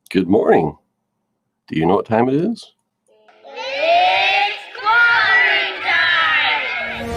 Good morning. Do you know what time it is? It's clobbering time!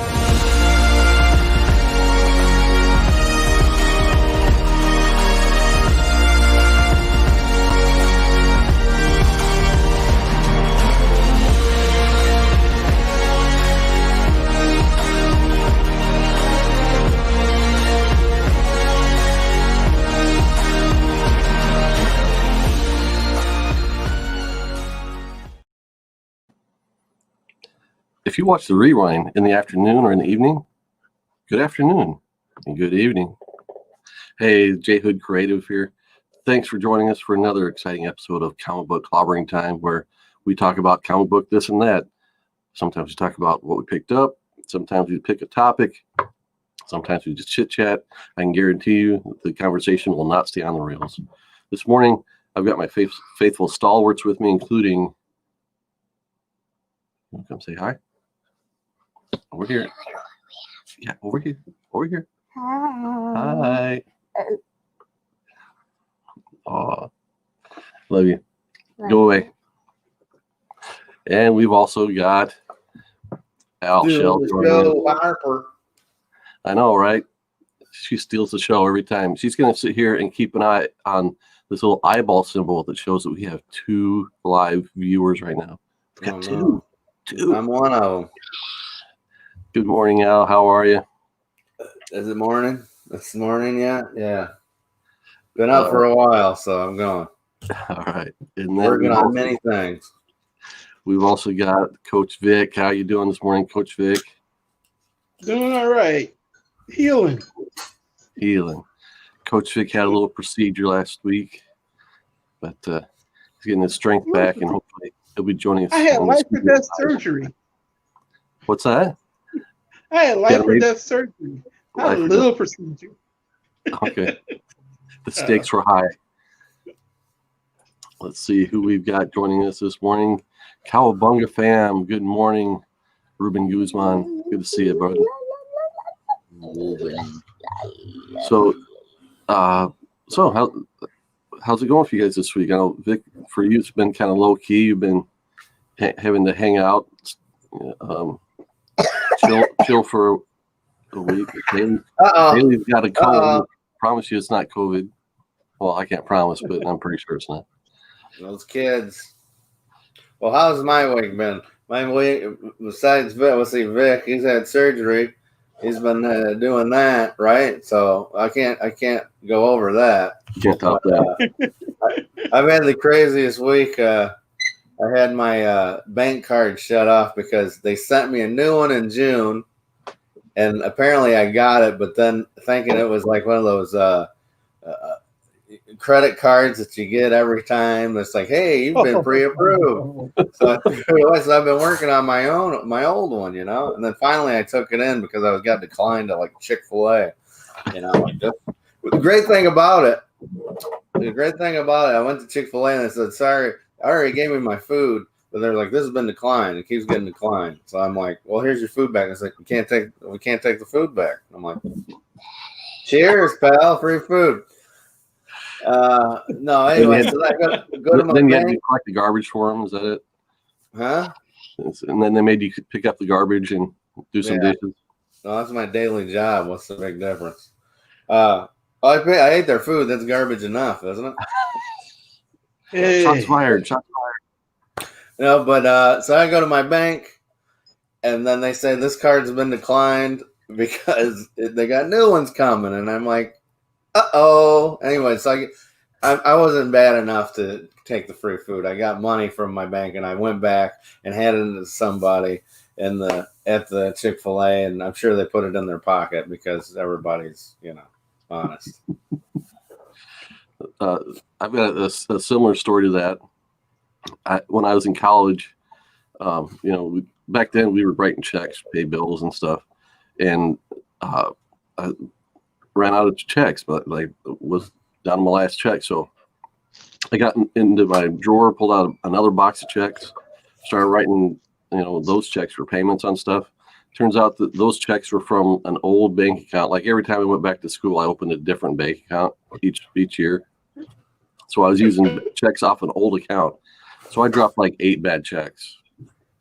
If you watch the rewind in the afternoon or in the evening, good afternoon and good evening. Hey, J Hood Creative here. Thanks for joining us for another exciting episode of Comic Book Clobbering Time, where we talk about comic book this and that. Sometimes we talk about what we picked up. Sometimes we pick a topic. Sometimes we just chit chat. I can guarantee you the conversation will not stay on the rails. This morning, I've got my faithful stalwarts with me, including. Come say hi. Over here. Yeah, over here. Over here. Hi. Oh, love you. Go away. And we've also got Schell. Harper. I know, right? She steals the show every time. She's going to sit here and keep an eye on this little eyeball symbol that shows that we have 2 live viewers right now. We've got two. I'm one of them. Good morning, Al. How are you? Is it morning? It's morning yet? Yeah. Been up for a while, so I'm going. All right. And then working on many things. We've also got Coach Vic. How you doing this morning, Coach Vic? Doing all right. Healing. Coach Vic had a little procedure last week, but he's getting his strength back, and hopefully he'll be joining us. I had life or death surgery. What's that? I had life or death surgery. Not a little procedure. Okay. The stakes were high. Let's see who we've got joining us this morning. Cowabunga fam. Good morning, Ruben Guzman. Good to see you, brother. So how's it going for you guys this week? I know, Vic, for you it's been kind of low key. You've been having to hang out, chill for a week. Haley's got a COVID. Promise you it's not COVID. Well, I can't promise, but I'm pretty sure it's not. Those kids. Well, how's my week been? My week, besides Vic, let's see, Vic, he's had surgery. He's been doing that, right? So I can't go over that. You can't top that. I've had the craziest week. I had my bank card shut off because they sent me a new one in June, and apparently I got it, but then thinking it was like one of those credit cards that you get every time. It's like, hey, you've been pre-approved. So I've been working on my old one, you know. And then finally I took it in because I got declined at like Chick-fil-A, you know. The great thing about it, I went to Chick-fil-A and they said, sorry, I already gave me my food, but they're like, this has been declined. It keeps getting declined. So I'm like, well, here's your food back. And it's like, we can't take the food back. I'm like, cheers, pal, free food. No, anyway, so I go to my then you had bank. to collect the garbage for them. Is that it? Huh? And then they made you pick up the garbage and do some dishes. No, that's my daily job. What's the big difference? I ate their food. That's garbage enough, isn't it? Hey. Shots fired. No, but so I go to my bank, and then they say this card's been declined because they got new ones coming, and I'm like, uh-oh. Anyway, so I wasn't bad enough to take the free food. I got money from my bank, and I went back and handed it to somebody at the Chick-fil-A, and I'm sure they put it in their pocket because everybody's, honest. I've got a similar story to that. When I was in college, back then we were writing checks, pay bills and stuff, and I ran out of checks, but was down to my last check. So I got into my drawer, pulled out another box of checks, started writing, those checks for payments on stuff. Turns out that those checks were from an old bank account. Like every time I went back to school, I opened a different bank account each year. So I was using checks off an old account. So I dropped like 8 bad checks,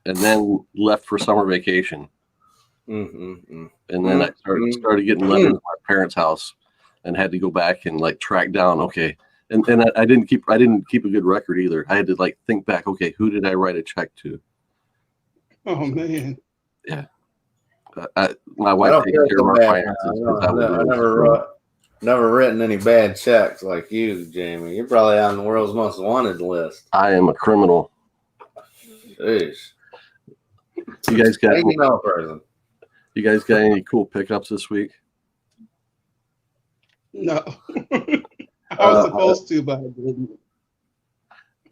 and then left for summer vacation. And then I started getting letters to my parents' house, and had to go back and like track down. Okay, and I didn't keep a good record either. I had to like think back. Okay, who did I write a check to? Oh man. Yeah. My wife takes care of our finances. I never written any bad checks like you, Jamie. You're probably on the world's most wanted list. I am a criminal. Jeez. You guys got person? You guys got any cool pickups this week? No. I was supposed to, but I didn't.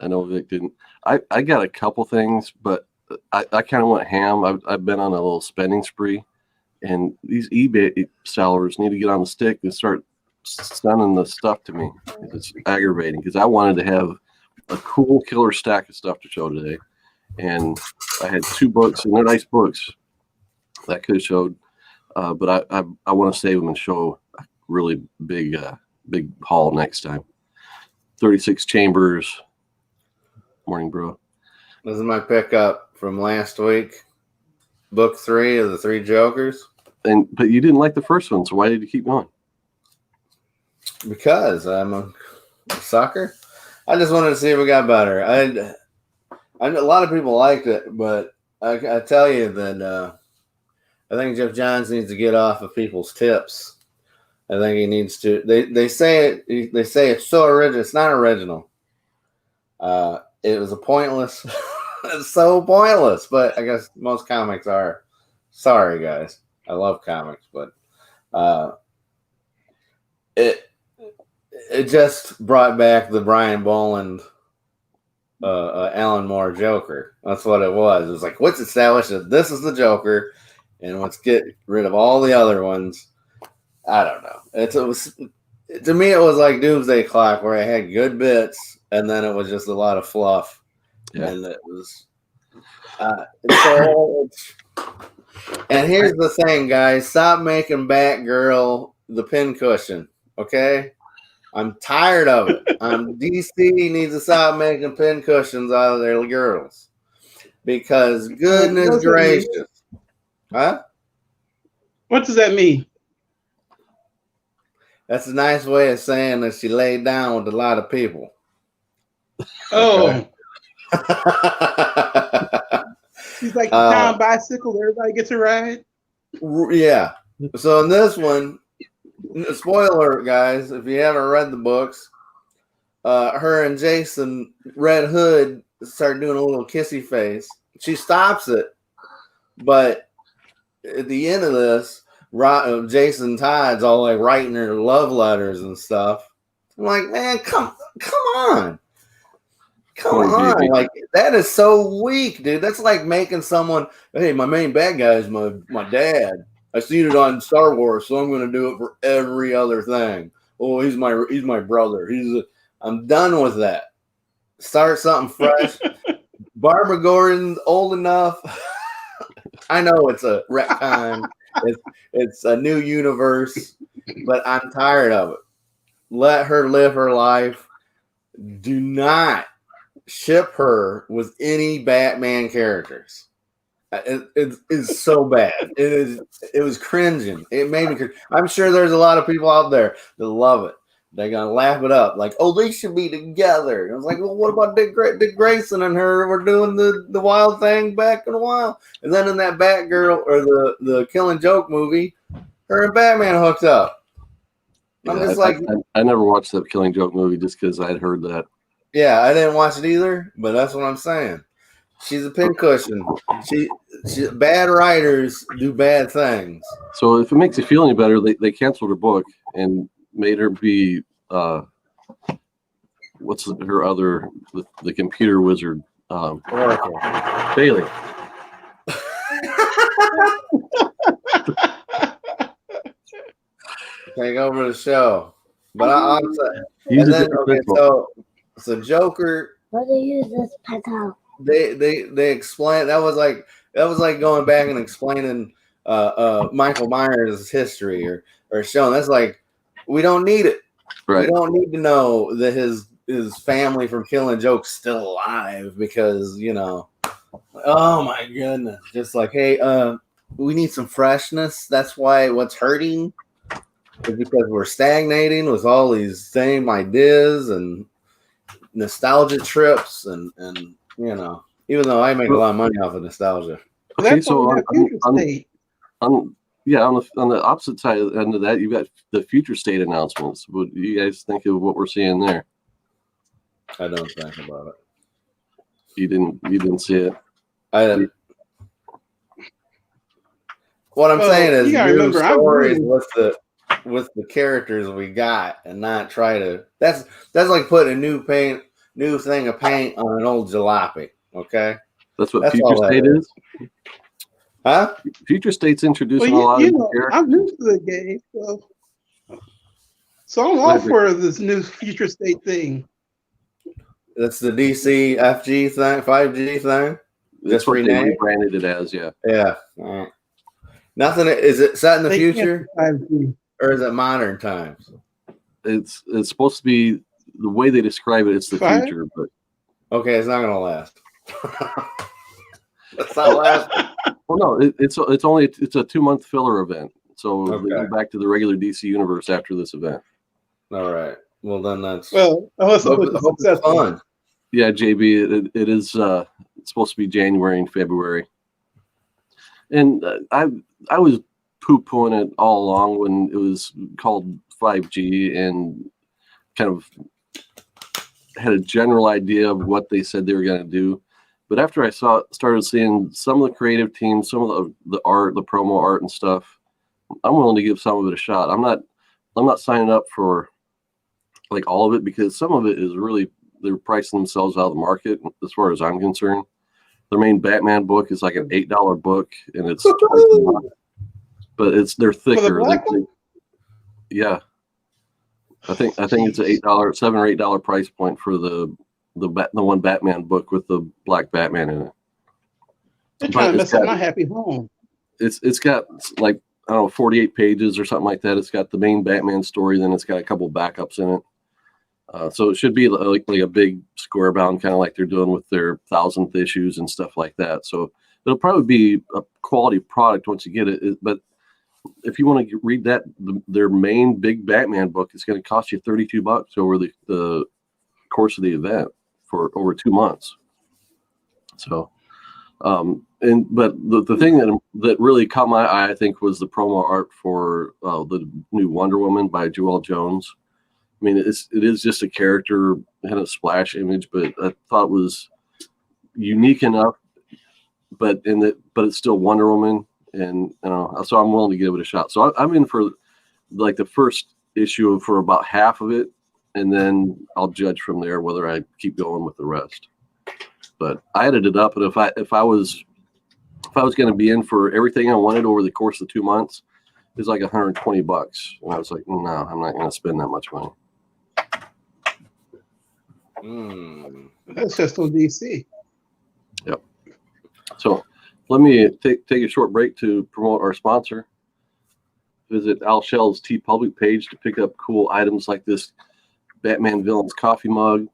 I know Vic didn't. I got a couple things, but I kind of went ham. I've been on a little spending spree, and these eBay sellers need to get on the stick and start sending the stuff to me. It's aggravating because I wanted to have a cool killer stack of stuff to show today, and I had 2 books, and they're nice books that could have showed, but I want to save them and show a really big haul next time. 36 Chambers. Morning, bro. This is my pickup from last week. Book 3 of the 3 Jokers. But you didn't like the first one, so why did you keep going? Because I'm a sucker. I just wanted to see if it got better. I know a lot of people liked it, but I tell you that I think Jeff Johns needs to get off of people's tips. I think he needs to. They say it's so original. It's not original. It was a pointless. It's so pointless, but I guess most comics are. Sorry, guys. I love comics, but it just brought back the Brian Boland, Alan Moore Joker. That's what it was. It was like, let's establish that this is the Joker, and let's get rid of all the other ones. I don't know. To me, it was like Doomsday Clock, where I had good bits, and then it was just a lot of fluff. Yeah. And it was. And here's the thing, guys. Stop making Batgirl the pincushion, okay? I'm tired of it. DC needs to stop making pincushions out of their girls. Because goodness gracious. Huh? What does that mean? That's a nice way of saying that she laid down with a lot of people. Oh. Okay. She's like the town bicycle. Everybody gets a ride. Yeah. So in this one, spoiler, guys, if you haven't read the books, her and Jason Red Hood start doing a little kissy face. She stops it, but at the end of this, Jason Todd's all like writing her love letters and stuff. I'm like, man, come on. Come on. Like, that is so weak, dude. That's like making someone, hey, my main bad guy is my dad. I seen it on Star Wars, so I'm going to do it for every other thing. Oh, he's my brother. I'm done with that. Start something fresh. Barbara Gordon's old enough. I know it's a retcon. It's a new universe, but I'm tired of it. Let her live her life. Do not ship her with any Batman characters. It is so bad. It was cringing. It made me cringe. I'm sure there's a lot of people out there that love it. They're gonna laugh it up, like, oh, they should be together. And I was like, well, what about Dick Grayson and her? We're doing the Wild Thing back in a while. And then in that Batgirl or the Killing Joke movie, her and Batman hooked up. I'm just I never watched that Killing Joke movie just because I'd heard that. Yeah, I didn't watch it either, but that's what I'm saying. She's a pincushion. She bad writers do bad things. So if it makes you feel any better, they canceled her book and made her be what's her other the computer wizard Oracle. Bailey. Take over the show. But I'm saying, and then okay, so Joker. What do you use this pencil? They explain that was like going back and explaining Michael Myers' history or showing that's like we don't need it. Right. We don't need to know that his his family from Killing Joke's still alive because, oh my goodness. Just like, hey, we need some freshness. That's why what's hurting is because we're stagnating with all these same ideas and nostalgia trips and even though I make a lot of money off of nostalgia. Okay, so on the opposite side of the end of that, you've got the future state announcements. What do you guys think of what we're seeing there? I don't think about it. You didn't see it. I didn't. What I'm saying is new stories with the characters we got, and not try to. That's like putting a new thing of paint on an old jalopy. Okay, that's what future state is. Huh? Future state's introducing a lot of characters. I'm new to the game, so I'm all for this new future state thing. That's the DC FG thing, 5G thing. That's what they rebranded it as, yeah. Yeah. Nothing. Is it set in the future, 5G. Or is it modern times? It's supposed to be the way they describe it. It's the future, but okay, it's not gonna last. It's not last. Well, no, it's a 2-month filler event, so they go back to the regular DC universe after this event. All right. Well, then that's I hope it's fun. Yeah, JB, it is. It's supposed to be January and February, and I was poo-pooing it all along when it was called 5G and kind of had a general idea of what they said they were going to do. But after I started seeing some of the creative teams, some of the art, the promo art and stuff, I'm willing to give some of it a shot. I'm not signing up for like all of it because some of it is really, they're pricing themselves out of the market as far as I'm concerned. Their main Batman book is like an $8 book, and it's but they're thicker. Yeah, I think it's an $7 or $8 price point for the one Batman book with the black Batman in it. They're trying to mess up my happy home. It's got like, I don't know, 48 pages or something like that. It's got the main Batman story, then it's got a couple backups in it. So it should be like a big square bound, kind of like they're doing with their 1000th issues and stuff like that. So it'll probably be a quality product once you get it. But if you want to read their main big Batman book, it's going to cost you $32 over the course of the event for over 2 months. So, but the thing that really caught my eye, I think, was the promo art for the new Wonder Woman by Joelle Jones. I mean, it is just a character kind of splash image, but I thought it was unique enough. But it's still Wonder Woman, and so I'm willing to give it a shot. So I'm in for like the first issue for about half of it, and then I'll judge from there whether I keep going with the rest. But I added it up, and if I was going to be in for everything I wanted over the course of 2 months, it was like $120, and I was like, no, I'm not going to spend that much money. That's just on DC. Yep. So let me take a short break to promote our sponsor. Visit Al Schell's TeePublic page to pick up cool items like this Batman Villains coffee mug.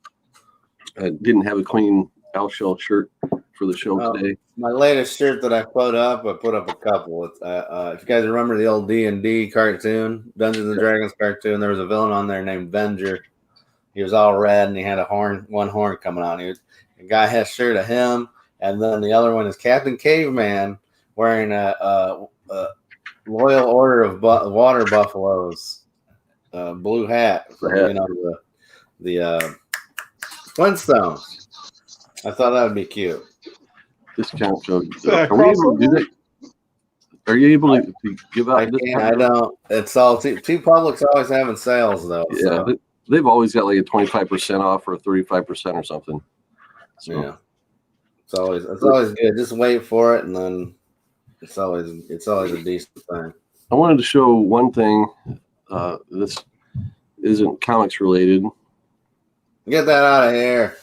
I didn't have a clean Al Schell shirt for the show today. My latest shirt that I put up a couple. It's, if you guys remember the old D&D cartoon, Dungeons and Dragons cartoon, there was a villain on there named Venger. He was all red and he had one horn coming out. A guy has a shirt of him, and then the other one is Captain Caveman wearing a Loyal Order of Water Buffaloes blue hat from the Flintstones. I thought that would be cute. Discount code. Are we able to do that? Are you able to give out? I don't. It's all TeePublic's always having sales though. Yeah, so. They've always got like a 25% off or 35% or something. So. Yeah, it's always good. Just wait for it, and then it's always a decent thing. I wanted to show one thing. This isn't comics related. Get that out of here.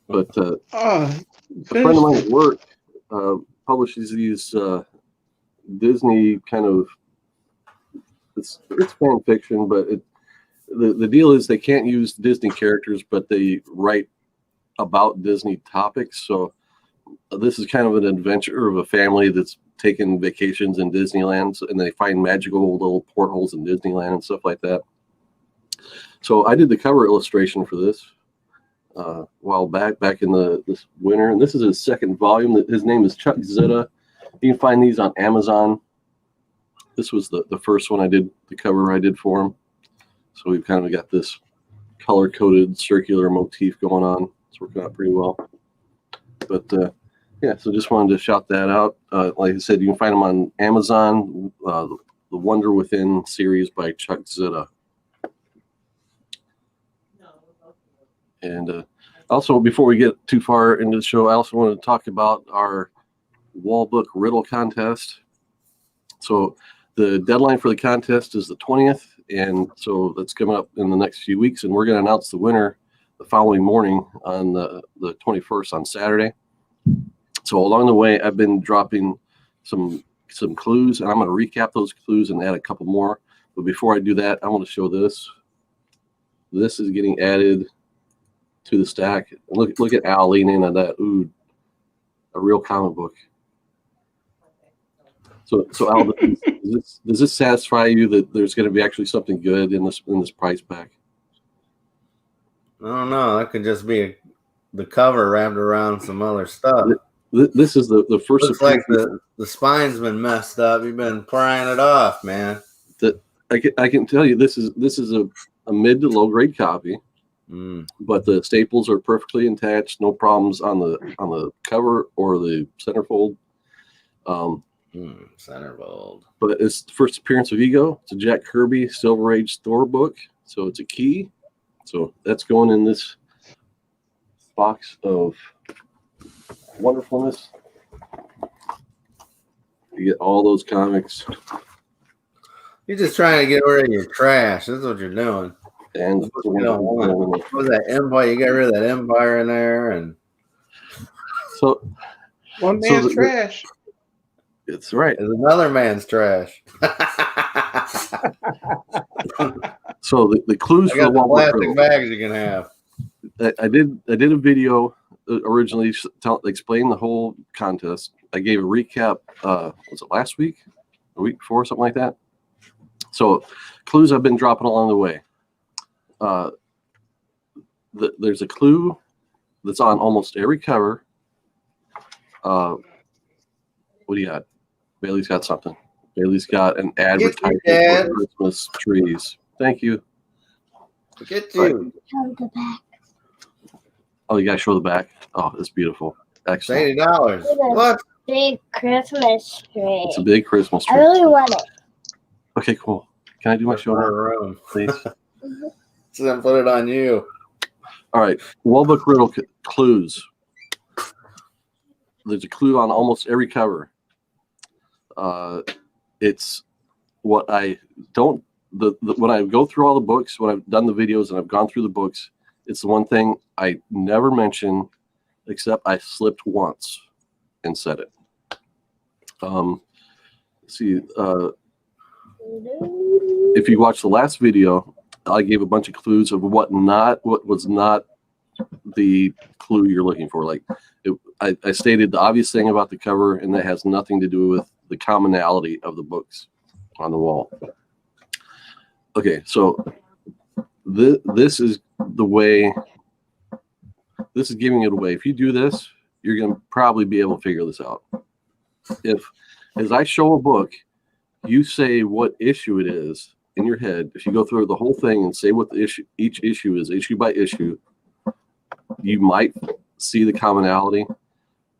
But a friend of mine at work publishes these Disney kind of it's fan fiction, but the deal is they can't use Disney characters, but they write about Disney topics. So this is kind of an adventure of a family that's taking vacations in Disneyland, and they find magical little portholes in Disneyland and stuff like that. So I did the cover illustration for this a while back in this winter, and this is his second volume. His name is Chuck Zeta. You can find these on Amazon. This was the first one I did, the cover I did for him. So we've kind of got this color-coded circular motif going on. It's working out pretty well. But yeah, so just wanted to shout that out. Like I said, you can find them on Amazon, the Wonder Within series by Chuck Zeta. And also, before we get too far into the show, I also want to talk about our wall book riddle contest. So the deadline for the contest is the 20th, and so that's coming up in the next few weeks, and we're going to announce the winner the following morning on the 21st on Saturday. So along the way, I've been dropping some clues, and I'm going to recap those clues and add a couple more. But before I do that, I want to show this. This is getting added to the stack. Look at Al leaning in on that. Ooh, a real comic book. So Al, does this satisfy you that there's going to be actually something good in this price pack? I don't know. That could just be the cover wrapped around some other stuff. This is the first. Looks like the spine's been messed up. You've been prying it off, man. I can tell you this is a mid to low grade copy, but the staples are perfectly attached. No problems on the cover or the centerfold. Centerfold. But it's the first appearance of Ego. It's a Jack Kirby Silver Age Thor book, so it's a key. So that's going in this box of wonderfulness. You get all those comics. You're just trying to get rid of your trash. That's what you're doing. And what was that Empire? You got rid of that Empire in there, and so one man's trash. It's right. It's another man's trash. So the clues I got for the plastic bags you can have. I did a video originally explaining the whole contest. I gave a recap. Was it last week, a week before, something like that? So clues I've been dropping along the way. There's a clue that's on almost every cover. What do you got? Bailey's got something. Bailey's got an advertisement for Christmas trees. Thank you. Get you. Show the back. Oh, you gotta show the back. Oh, it's beautiful. Excellent. $80. What? Big Christmas tree. It's a big Christmas tree. I really want it. Okay, cool. Can I do my show now, room, please? So then put it on you. All right. Wallbook riddle clues. There's a clue on almost every cover. It's what I don't. When I go through all the books, when I've done the videos and I've gone through the books, it's the one thing I never mention, except I slipped once and said it. See, if you watch the last video, I gave a bunch of clues of what was not the clue you're looking for. Like I stated the obvious thing about the cover, and that has nothing to do with the commonality of the books on the wall. Okay, so this is the way. This is giving it away. If you do this, you're going to probably be able to figure this out. If, as I show a book, you say what issue it is in your head. If you go through the whole thing and say what the issue, each issue is, issue by issue, you might see the commonality.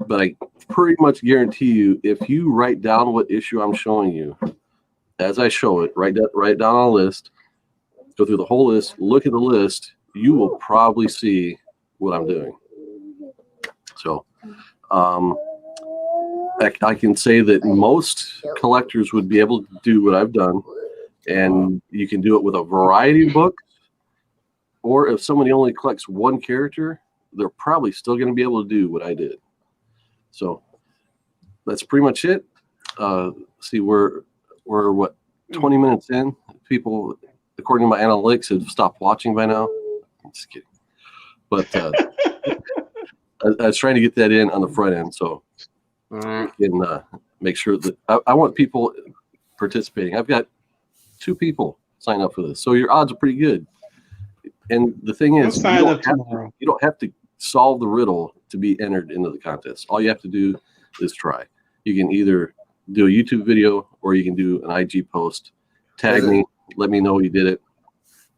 But I pretty much guarantee you, if you write down what issue I'm showing you, as I show it, write down on a list, go through the whole list, look at the list, you will probably see what I'm doing. So I can say that most collectors would be able to do what I've done, and you can do it with a variety of books. Or if somebody only collects one character, they're probably still going to be able to do what I did. So that's pretty much it. See, we're what, 20 minutes in. People according to my analytics, have stopped watching by now. I'm just kidding. But I was trying to get that in on the front end, so we can make sure that I want people participating. I've got 2 people sign up for this, so your odds are pretty good. And the thing is, you don't have to solve the riddle to be entered into the contest. All you have to do is try. You can either do a YouTube video or you can do an IG post. Tag me, let me know you did it,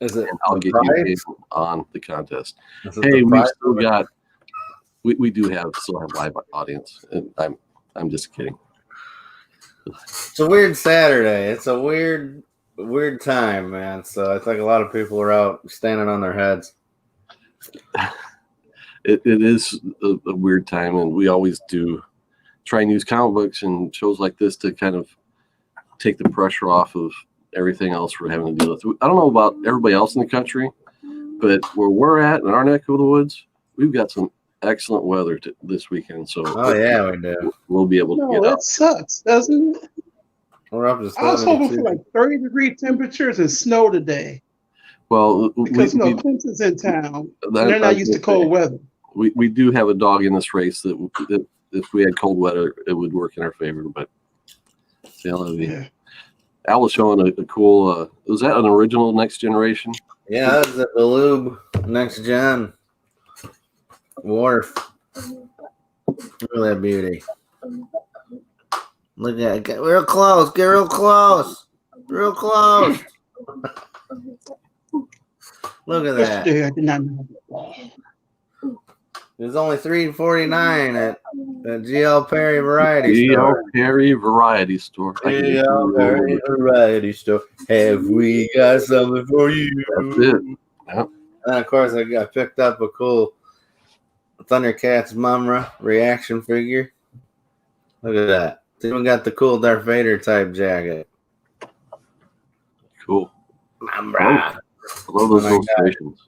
and I'll get you on the contest. Hey, we've still got. We do still have live audience, and I'm just kidding. It's a weird Saturday. It's a weird time, man. So I think a lot of people are out standing on their heads. It is a weird time, and we always do try and use comic books and shows like this to kind of take the pressure off of everything else we're having to deal with. I don't know about everybody else in the country, but where we're at in our neck of the woods, we've got some excellent weather this weekend. So yeah, we do. We'll be able to get out. It sucks, doesn't it? We're up to I was hoping for like 30-degree temperatures and snow today. Well, because Clemson's in town, and they're not used to cold weather. We do have a dog in this race that if we had cold weather, it would work in our favor. But Al was showing a cool. Was that an original Next Generation? Yeah, that's the Lube Next Gen Wharf. Look at that beauty. Look at it. Get real close. Get real close. Real close. Look at that. I did not know that. There's only $3.49 at GL Perry Variety Store. GL Perry Variety Store. GL Perry Variety Store. Have we got something for you? That's it. Yep. And of course, I picked up a cool Thundercats Mumra reaction figure. Look at that. It's even got the cool Darth Vader type jacket. Cool. Mumra. I love those illustrations.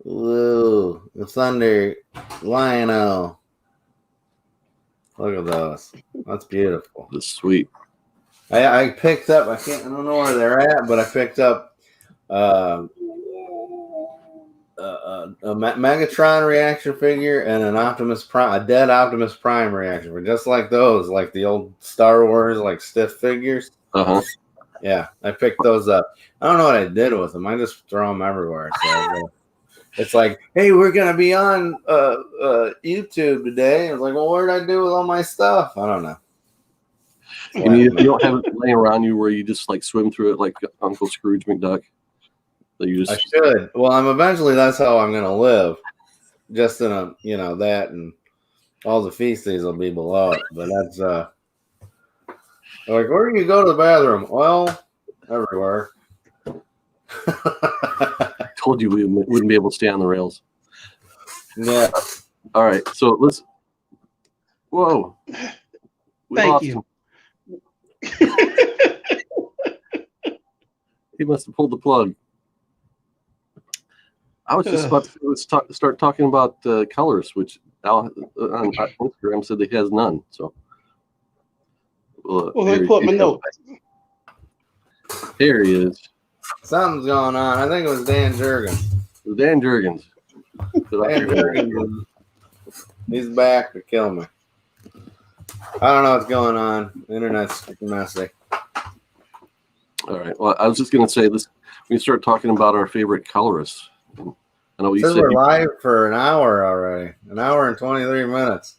Whoa, the Thunder Lion-O. Look at those. That's beautiful. That's sweet. I picked up, I don't know where they're at, but I picked up a Megatron reaction figure and an Optimus Prime, a dead Optimus Prime reaction figure, just like those, like the old Star Wars, like stiff figures. Uh-huh. Yeah, I picked those up. I don't know what I did with them. I just throw them everywhere. So it's like, hey, we're gonna be on YouTube today. I was like, well, what did I do with all my stuff? I don't know. You don't have it laying around you where you just like swim through it like Uncle Scrooge McDuck. That you just. I should. Well, eventually that's how I'm gonna live. Just in a that and all the feces will be below it. But that's like, where do you go to the bathroom? Well, everywhere. Told you we wouldn't be able to stay on the rails. Yeah. All right. So let's. Whoa. Thank you. He must have pulled the plug. I was just about to start talking about colors, which Al on Instagram said that he has none. So. Well, let me pull up my notes. Here he is. Something's going on. I think it was Dan Jurgens. Dan Jurgens. Dan Jurgens. He's back to kill me. I don't know what's going on. The internet's messy. All right. Well, I was just going to say this. We start talking about our favorite colorists. I know you said we're live for an hour already. An hour and 23 minutes.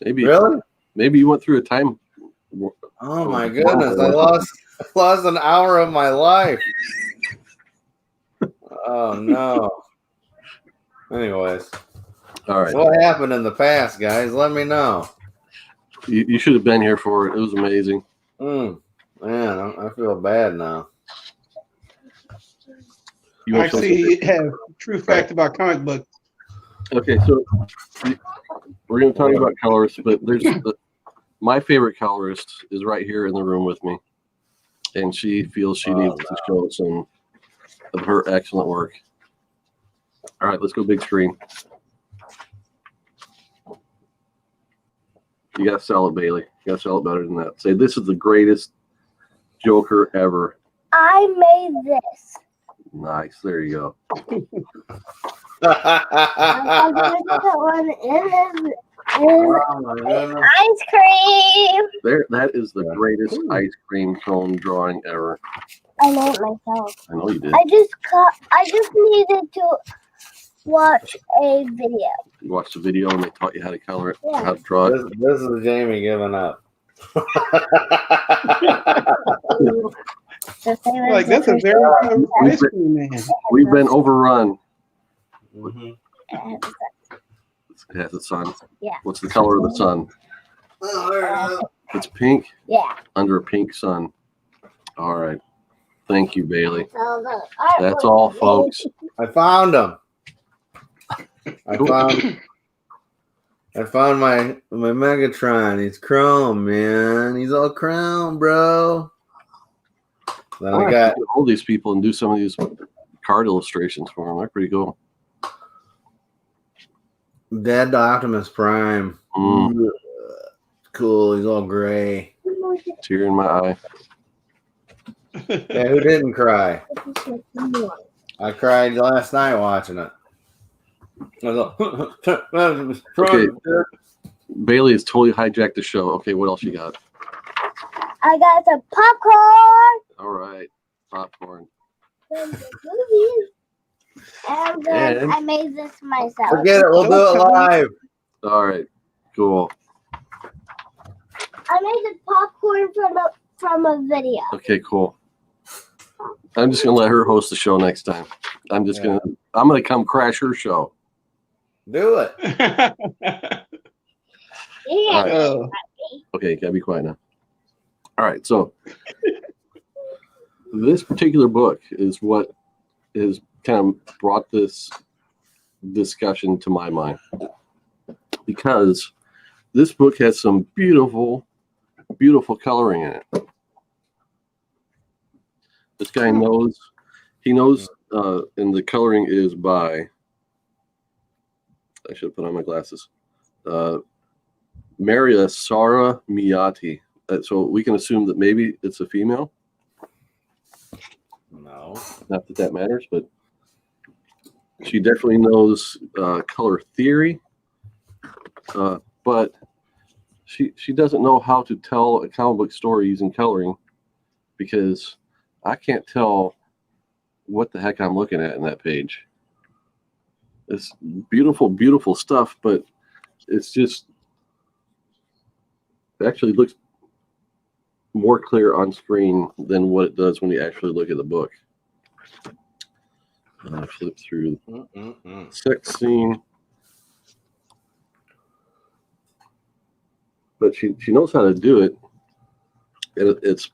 Maybe. Really? Maybe you went through a time. Oh my goodness! I lost an hour of my life. Oh no. Anyways. All right. So what happened in the past, guys? Let me know. You should have been here for it. It was amazing. Man, I feel bad now. You actually have a true fact about comic books. Okay, so we're going to talk about colorists, but there's my favorite colorist is right here in the room with me, and she feels she needs to show some of her excellent work. All right, let's go big screen. You got to sell it, Bailey. You got to sell it better than that. Say, this is the greatest Joker ever. I made this. Nice. There you go. I'm gonna put one in Oh my goodness. ice cream. There. That is the Yeah. greatest ice cream cone drawing ever. I made it myself. I know you did. I just needed to watch a video. You watched the video and they taught you how to color it, Yeah. how to draw it. This is Jamie giving up. The famous Like that's a very good ice cream man. We've been overrun. Mhm. It has the sun. Yeah. What's the color of the sun? Oh, there it is. It's pink Yeah. under a pink sun. All right. Thank you, Bailey. So That's all, folks. I found him. I found my Megatron. He's chrome, man. He's all chrome, bro. Then I got all these people and do some of these card illustrations for them. They're pretty cool. Dead to Optimus Prime. Mm, Cool. He's all gray. tear in my eye. Yeah, who didn't cry? I cried last night watching it. I was like, Okay. Bailey has totally hijacked the show. Okay, what else you got? I got some popcorn All right, popcorn. from the movies. And then And- I made this myself. Forget it. We'll do it live. All right, cool. I made the popcorn from a video. Okay, cool. I'm just gonna let her host the show next time. I'm gonna come crash her show. Do it. Yeah. All right. Oh, Okay, gotta be quiet now. All right, so this particular book is what is kind of brought this discussion to my mind, because this book has some beautiful, beautiful coloring in it. This guy knows, and the coloring is by, I should have put on my glasses, Maria Sara Miati. So we can assume that maybe it's a female. No. Not that that matters, but she definitely knows color theory. But she doesn't know how to tell a comic book story using coloring, because I can't tell what the heck I'm looking at in that page. It's beautiful, beautiful stuff, but it's just, it actually looks more clear on screen than what it does when you actually look at the book. Flip through sex scene. But she knows how to do it. And it's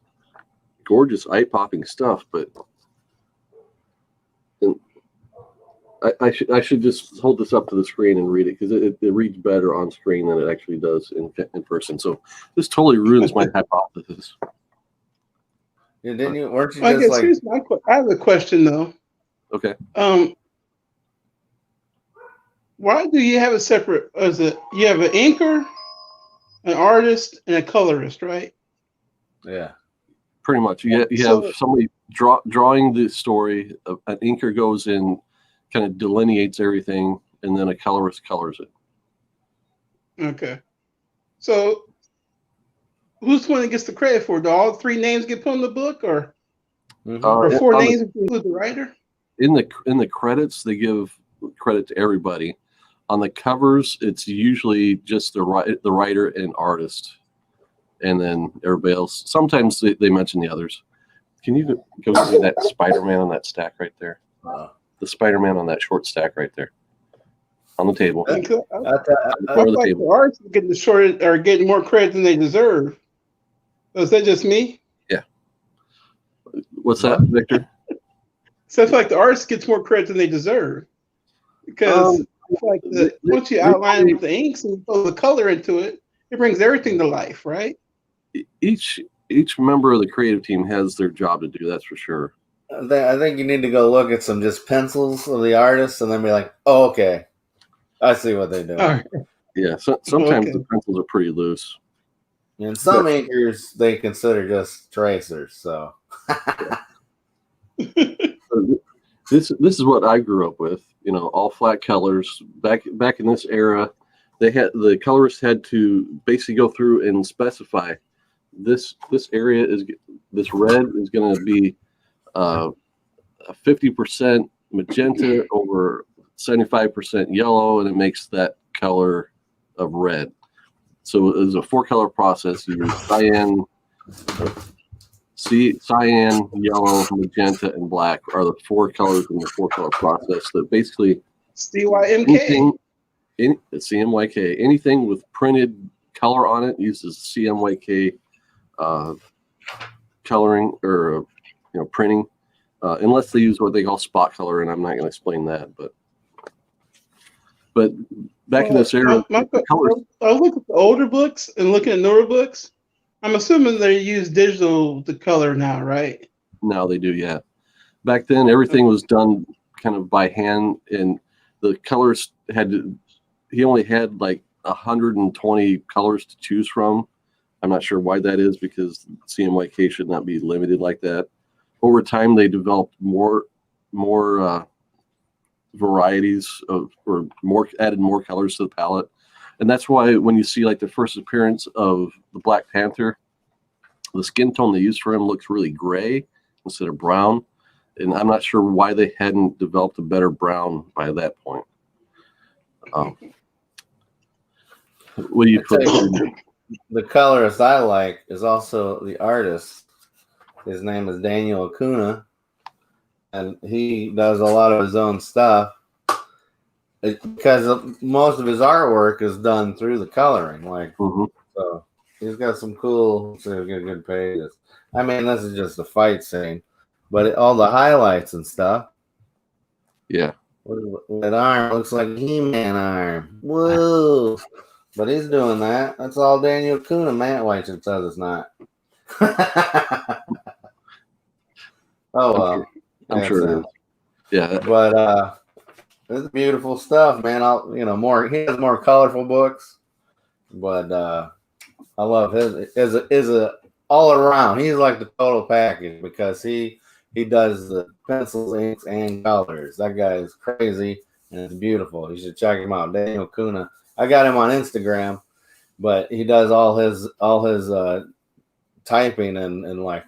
gorgeous, eye-popping stuff, but I should just hold this up to the screen and read it, because it reads better on screen than it actually does in person. So this totally ruins my hypothesis. Yeah, didn't you? Weren't you I just guess like? here's my I have a question though. Okay. Why do you have a separate? You have an inker, an artist, and a colorist, right? Yeah. Pretty much. You have somebody drawing the story. An inker goes in, kind of delineates everything, and then a colorist colors it. Okay. So who's the one that gets the credit for? Do all three names get put in the book, or four names include the writer? In the credits, they give credit to everybody. On the covers, it's usually just the writer and artist, and then everybody else. Sometimes they mention the others. Can you go get me that Spider-Man on that stack right there? The Spider-Man on that short stack right there on the table. I At feel like the artists are getting more credit than they deserve. Is that just me? Yeah. What's that, Victor? So I feel like the artist gets more credit than they deserve, because I feel like once you outline it with the inks and throw the color into it, it brings everything to life, right? Each member of the creative team has their job to do. That's for sure. I think you need to go look at some just pencils of the artists and then be like, oh, okay, I see what they do. All right. Yeah. So sometimes Okay. the pencils are pretty loose. And some inkers they consider just tracers. So This is what I grew up with. You know, all flat colors. Back in this era, the colorists had to basically go through and specify this area is this red is going to be 50% magenta over 75% yellow, and it makes that color of red. So it was a 4-color process. You use cyan, yellow, magenta, and black are the 4 colors in the 4-color process that basically CYMK. CMYK. Anything with printed color on it uses CMYK coloring or printing, unless they use what they call spot color, and I'm not going to explain that. But back in this era, I was looking at the older books and looking at newer books. I'm assuming they use digital to color now, right? Now they do, yeah. Back then, everything was done kind of by hand, and the colors he only had like 120 colors to choose from. I'm not sure why that is, because CMYK should not be limited like that. Over time, they developed more varieties added more colors to the palette. And that's why when you see like the first appearance of the Black Panther, the skin tone they used for him looks really gray instead of brown. And I'm not sure why they hadn't developed a better brown by that point. What do you put? The colorist I like is also the artist. His name is Daniel Acuna, and he does a lot of his own stuff because most of his artwork is done through the coloring. So he's got some cool, good pages. I mean, this is just a fight scene, but all the highlights and stuff. Yeah. That arm looks like He-Man arm. Whoa. But he's doing that. That's all Daniel Acuna, man. Wait, it says it's not. Oh, well. I'm sure it is. Yeah. But it's beautiful stuff, man. He has more colorful books, but I love his is a all around. He's like the total package because he does the pencils, inks, and colors. That guy is crazy and it's beautiful. You should check him out, Daniel Acuna. I got him on Instagram, but he does all his typing in like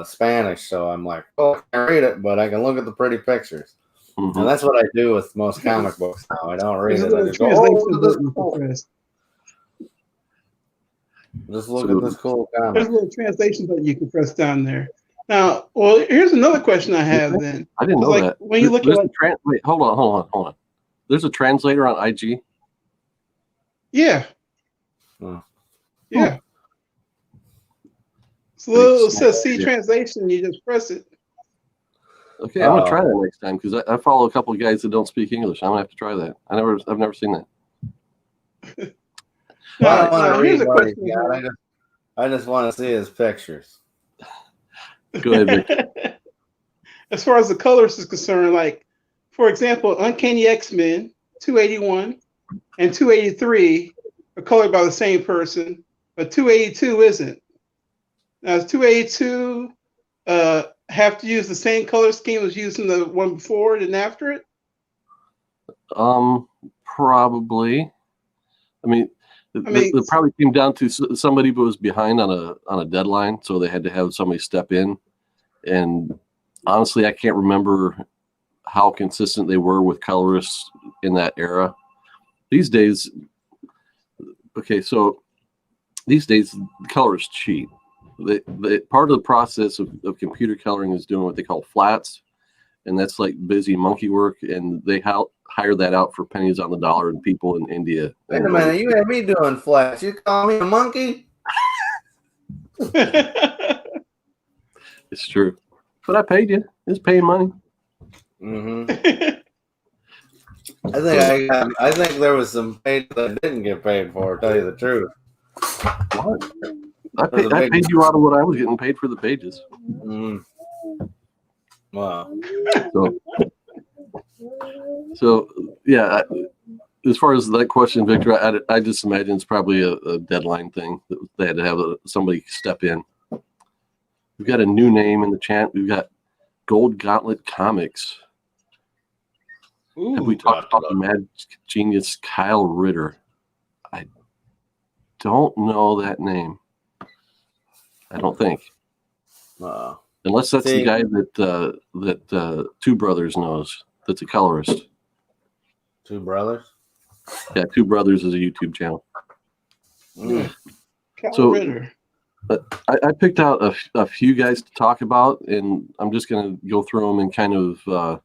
Spanish. So I'm like, oh, I can't read it, but I can look at the pretty pictures. Mm-hmm. And that's what I do with most comic books now. I don't read it. I just go, just look at this cool comic. There's a little translation button you can press down there. Now, well, here's another question I have then. I didn't know that. When you look at wait, hold on. There's a translator on IG. Yeah. Oh. Yeah. So it says see translation, you just press it. Okay, I'm gonna try that next time because I follow a couple of guys that don't speak English. I'm gonna have to try that. I've never seen that. Here's a question. I just want to see his pictures. Go ahead, Vic. As far as the colors is concerned, like for example, Uncanny X-Men 281 and 283 are colored by the same person, but 282 isn't. Now, does 282 have to use the same color scheme as using the one before and after it? Probably. I mean, it probably came down to somebody who was behind on a deadline, so they had to have somebody step in. And honestly, I can't remember how consistent they were with colorists in that era. These days, colorists cheat. Part of the process of computer coloring is doing what they call flats, and that's like busy monkey work, and they hire that out for pennies on the dollar, and people in India. Wait a minute, you had me doing flats. You call me a monkey? It's true, but I paid you. It's paying money. Mm-hmm. I think there was some paid that I didn't get paid for. To tell you the truth. What? I paid you out of what I was getting paid for the pages. Mm. Wow. So yeah, as far as that question, Victor, I just imagine it's probably a deadline thing that they had to have somebody step in. We've got a new name in the chat. We've got Gold Gauntlet Comics. Ooh, Have we talked about the mad genius Kyle Ritter? I don't know that name. I don't think. Unless that's the guy that Two Brothers knows. That's a colorist. Two Brothers? Yeah, Two Brothers is a YouTube channel. Yeah. So Ritter. I picked out a few guys to talk about, and I'm just going to go through them in kind of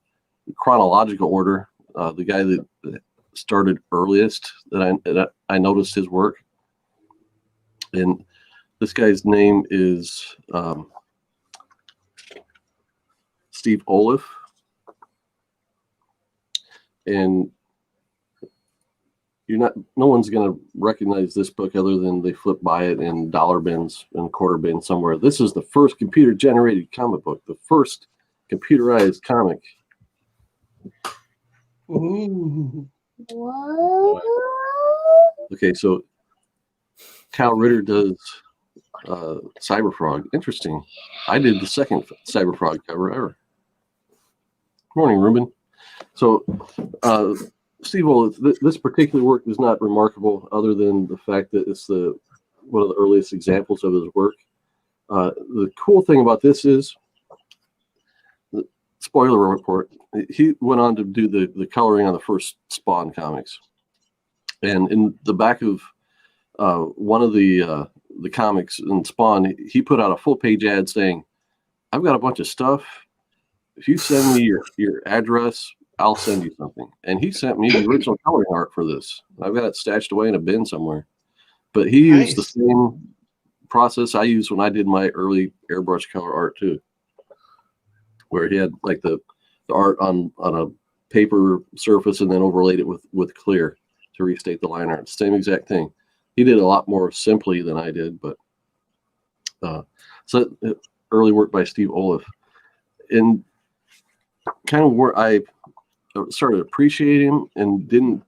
chronological order. The guy that started earliest that I noticed his work, and this guy's name is Steve Olaf, and no one's going to recognize this book other than they flip by it in dollar bins and quarter bins somewhere. This is the first computer generated comic book, the first computerized comic. Ooh. What? Okay, so Kyle Ritter does Cyberfrog. Interesting. I did the second Cyberfrog cover ever. Good morning, Ruben. So, Steve, this particular work is not remarkable other than the fact that it's one of the earliest examples of his work. The cool thing about this is, spoiler report, he went on to do the coloring on the first Spawn comics. And in the back of one of the comics in Spawn, he put out a full-page ad saying, I've got a bunch of stuff. If you send me your address, I'll send you something. And he sent me the original coloring art for this. I've got it stashed away in a bin somewhere. But he used the same process I used when I did my early airbrush color art too, where he had like the art on a paper surface and then overlaid it with clear to restate the line art. Same exact thing. He did a lot more simply than I did, but so early work by Steve Olaf. And kind of where I started appreciating him and didn't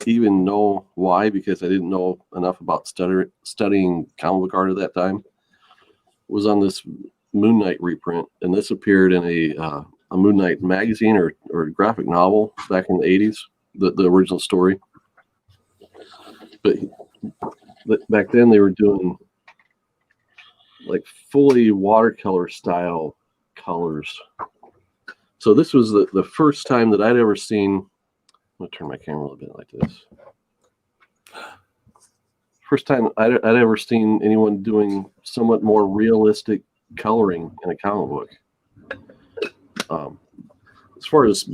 even know why, because I didn't know enough about studying comic book art at that time, was on this Moon Knight reprint. And this appeared in a Moon Knight magazine or graphic novel back in the 80s, the original story. But back then they were doing like fully watercolor style colors. So this was the first time that I'd ever seen. I'm gonna turn my camera a little bit like this. First time I'd ever seen anyone doing somewhat more realistic coloring in a comic book. As far as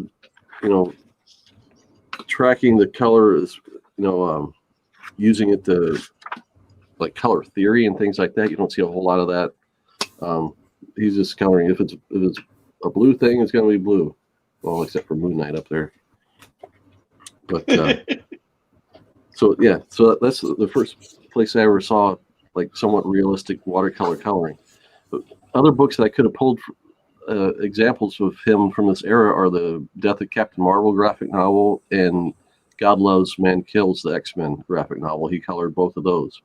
tracking the color, is using it to like color theory and things like that. You don't see a whole lot of that. He's just coloring. If it's a blue thing, it's going to be blue. Well, except for Moon Knight up there. But so that's the first place I ever saw like somewhat realistic watercolor coloring. But other books that I could have pulled examples of him from this era are the Death of Captain Marvel graphic novel and God Loves, Man Kills, the X-Men graphic novel. He colored both of those.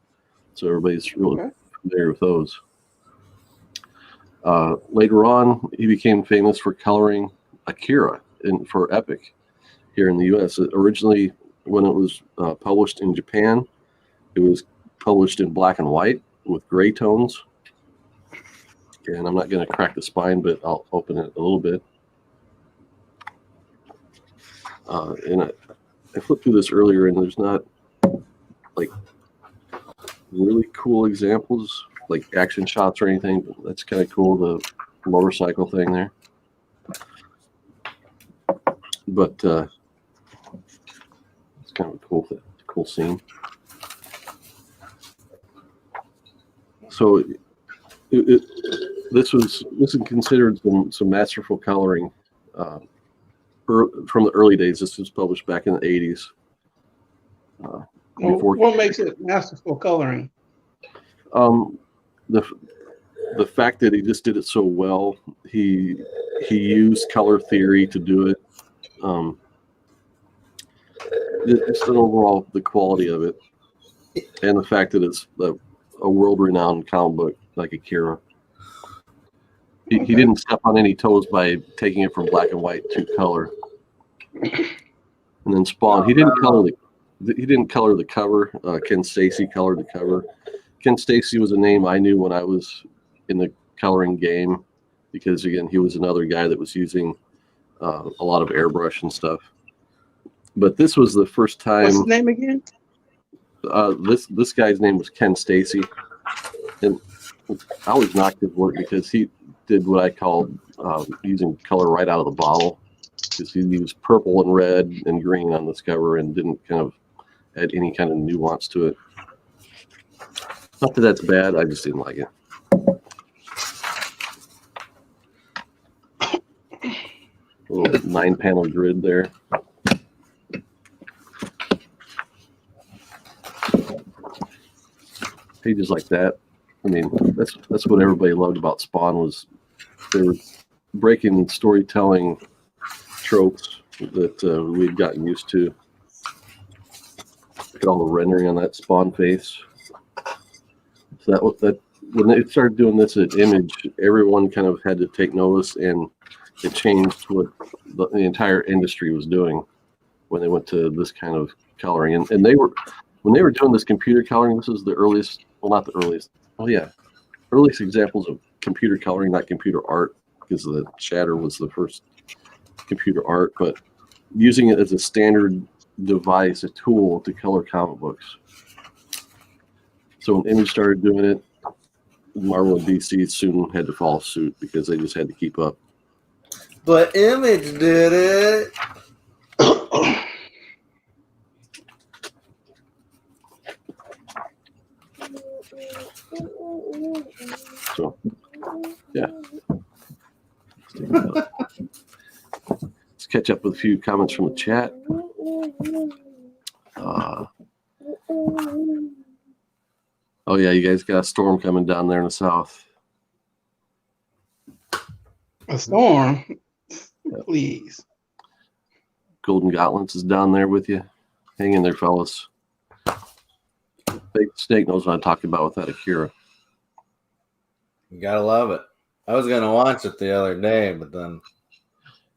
So everybody's really familiar with those. Later on, he became famous for coloring Akira for Epic here in the U.S. Originally, when it was published in Japan, it was published in black and white with gray tones. And I'm not going to crack the spine, but I'll open it a little bit. And I flipped through this earlier, and there's not like really cool examples, like action shots or anything. But that's kind of cool, the motorcycle thing there. But it's kind of a cool scene. So this is considered some masterful coloring from the early days. This was published back in the 80s. What makes it masterful coloring? The fact that he just did it so well. He used color theory to do it. just an overall the quality of it, and the fact that it's a world-renowned comic book like Akira. He didn't step on any toes by taking it from black and white to color. And then Spawn, he didn't color the cover. Ken Stacy colored the cover. Ken Stacy was a name I knew when I was in the coloring game, because again, he was another guy that was using a lot of airbrush and stuff. But this was the first time. What's his name again? This guy's name was Ken Stacy, and I always knocked his work because he did what I called using color right out of the bottle, because he used purple and red and green on this cover and didn't kind of add any kind of nuance to it. Not that that's bad, I just didn't like it. A little 9-panel grid there. Pages like that. I mean, that's what everybody loved about Spawn, was they were breaking storytelling tropes that we'd gotten used to. Look at all the rendering on that Spawn face. So that when they started doing this at Image, everyone kind of had to take notice, and it changed what the entire industry was doing when they went to this kind of coloring. And when they were doing this computer coloring, this is the earliest, well, not the earliest, earliest examples of computer coloring, not computer art, because the Shatter was the first computer art, but using it as a standard device, a tool to color comic books. So when Image started doing it, Marvel and DC soon had to follow suit because they just had to keep up. But Image did it. So, yeah. Let's catch up with a few comments from the chat. Oh, yeah, you guys got a storm coming down there in the south. A storm? Please. Golden Gauntlets is down there with you. Hang in there, fellas. Big Snake knows what I'm talking about with that Akira. You gotta love it. I was gonna watch it the other day, but then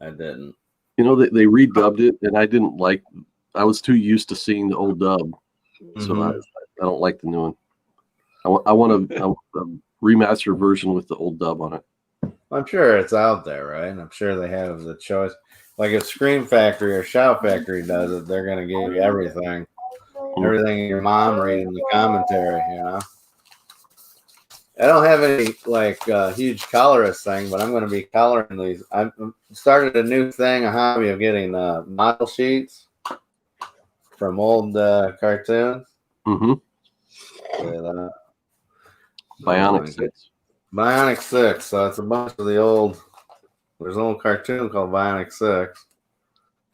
I didn't. You know, they redubbed it, and I was too used to seeing the old dub, so I don't like the new one. I want a remastered version with the old dub on it. I'm sure it's out there, right? I'm sure they have the choice. Like if Scream Factory or Shout Factory does it, they're gonna give you everything. Everything your mom reading the commentary, you know. I don't have any huge colorist thing, but I'm going to be coloring these. I've started a new thing, a hobby of getting model sheets from old cartoons. Mm-hmm. Bionic 6. Bionic 6. So it's a bunch of the old. There's an old cartoon called Bionic 6,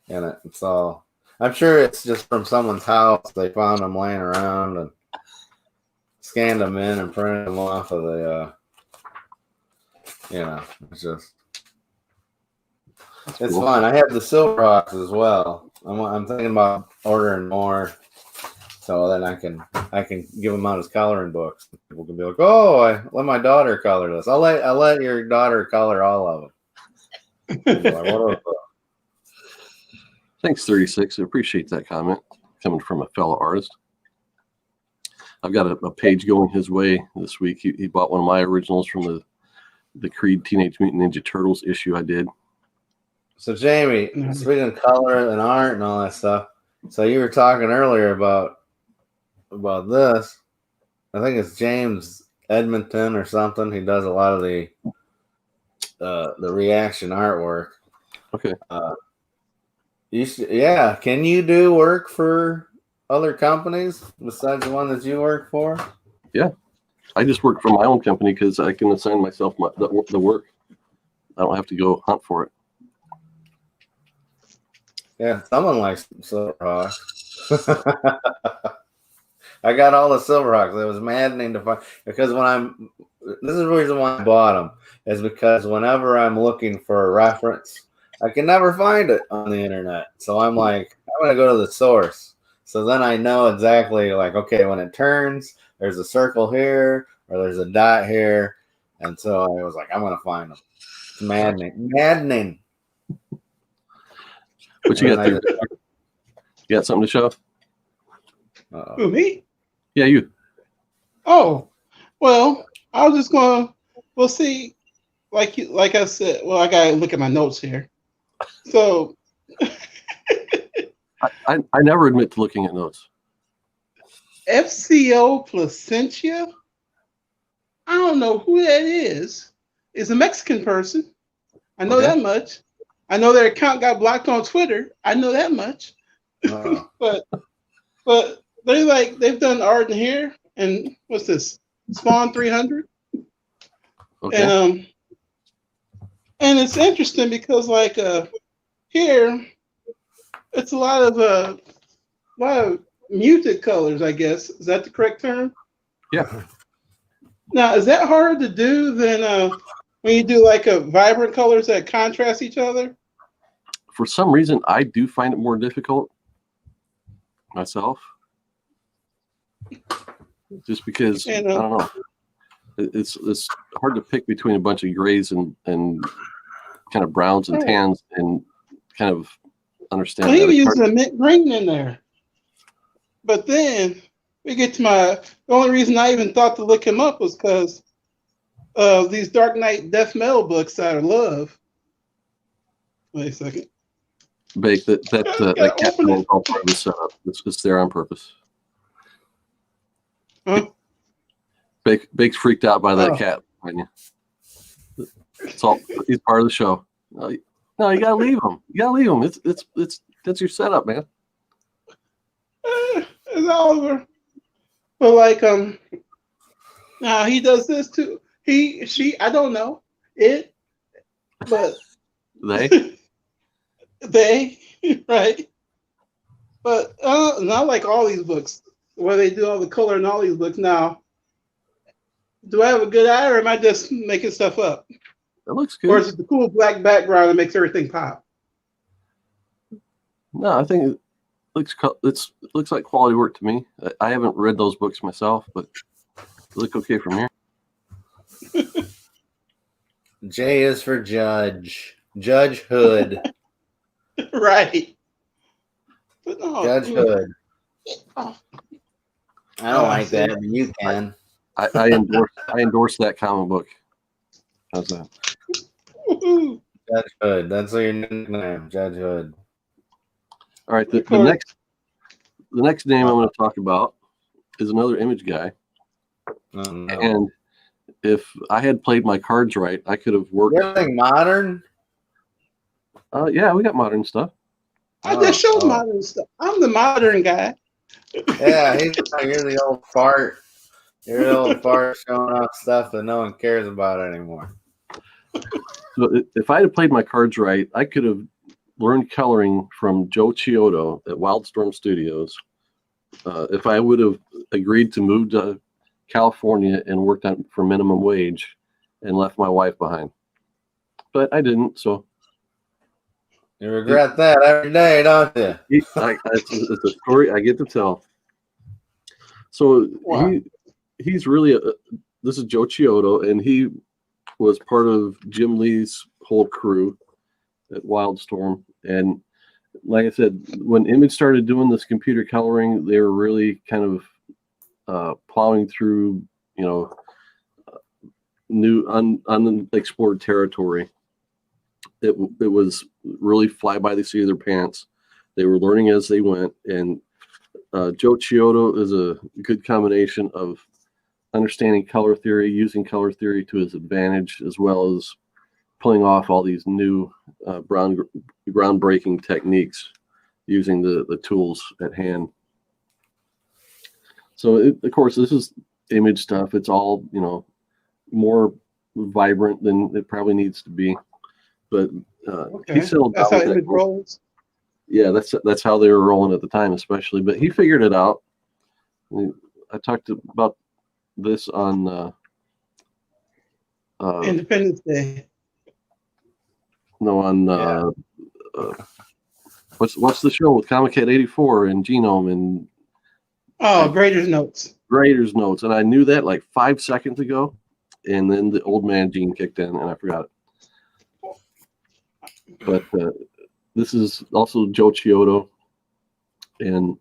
and it's all. I'm sure it's just from someone's house. They found them laying around and scanned them in and printed them off of the, it's just, it's cool. Fun. I have the Silverhawks as well. I'm thinking about ordering more, so then I can give them out as coloring books. People can be like, "Oh, I let my daughter color this." I'll let your daughter color all of them. Like, Thanks, 36. I appreciate that comment coming from a fellow artist. I've got a page going his way this week. He bought one of my originals from the Creed Teenage Mutant Ninja Turtles issue I did. So, Jamie, speaking of color and art and all that stuff, so you were talking earlier about this. I think it's James Edmonton or something. He does a lot of the reaction artwork. Okay. Can you do work for other companies besides the one that you work for? Yeah, I just work for my own company because I can assign myself the work. I don't have to go hunt for it. Yeah, someone likes Silverhawks. I got all the Silverhawks. It was maddening to find because this is the reason why I bought them, is because whenever I'm looking for a reference I can never find it on the internet. So I'm like, I'm gonna go to the source. So then I know exactly like, okay, when it turns, there's a circle here or there's a dot here. And so I was like, I'm gonna find them. It's maddening. What you got there? You got something to show? Who, me? Yeah, you. Oh, well, I was just gonna. We'll see. Like I said. Well, I gotta look at my notes here. So I never admit to looking at notes. FCO Placentia. I don't know who that is. It's a Mexican person. I know Okay. that much. I know their account got blocked on Twitter. I know that much. but they've done art in here. And what's this? Spawn 300. Okay. And it's interesting because here it's a lot of muted colors, I guess. Is that the correct term? Yeah. Now, is that harder to do than when you do like a vibrant colors that contrast each other? For some reason, I do find it more difficult myself. Just because I don't know. It's hard to pick between a bunch of grays and kind of browns and tans and kind of understand. Well, he was using a mint green in there. But then we get to the only reason I even thought to look him up was because of these Dark Knight death metal books that I love. Wait a second. Bake that cat is all part of the setup. It's there on purpose. Huh? Bake's freaked out by that cat behind you. It's all he's part of the show. No, you gotta leave him. You gotta leave him. It's that's your setup, man. It's over. But now he does this too. She, I don't know it, but they, right. But not like all these books where they do all the color in all these books. Now, do I have a good eye, or am I just making stuff up? That looks good. Or is it the cool black background that makes everything pop? No, I think it looks like quality work to me. I haven't read those books myself, but they look okay from here. J is for Judge. Judge Hood. Right. But no, Judge Hood. I don't like that, but you can. I endorse that comic book. How's that? Judge Hood. That's your nickname, Judge Hood. All right. The next name I'm going to talk about is another image guy. Oh, no. And if I had played my cards right, I could have worked. Anything modern? Yeah, we got modern stuff. I just showed modern stuff. I'm the modern guy. Yeah, you're the old fart. You're the old fart showing off stuff that no one cares about anymore. So if I had played my cards right, I could have learned coloring from Joe Chiodo at Wildstorm Studios. If I would have agreed to move to California and worked for minimum wage and left my wife behind. But I didn't, so. You regret that every day, don't you? It's a story I get to tell. So Wow. he's really this is Joe Chiodo, and he was part of Jim Lee's whole crew at Wildstorm. And like I said, when Image started doing this computer coloring, they were really kind of plowing through, new unexplored territory. It was really fly by the seat of their pants. They were learning as they went, and Joe Chiodo is a good combination of understanding color theory, using color theory to his advantage, as well as pulling off all these new groundbreaking techniques using the tools at hand. So, of course, this is image stuff. It's all, more vibrant than it probably needs to be. But he settled That's down how with it rolls. Yeah, that's how they were rolling at the time, especially. But he figured it out. I talked about this on Independence Day. no, on what's the show with Comic Cat 84 and Genome and Grader's Notes. Grader's Notes, and I knew that like 5 seconds ago, and then the old man gene kicked in, and I forgot it. But this is also Joe Chiodo, and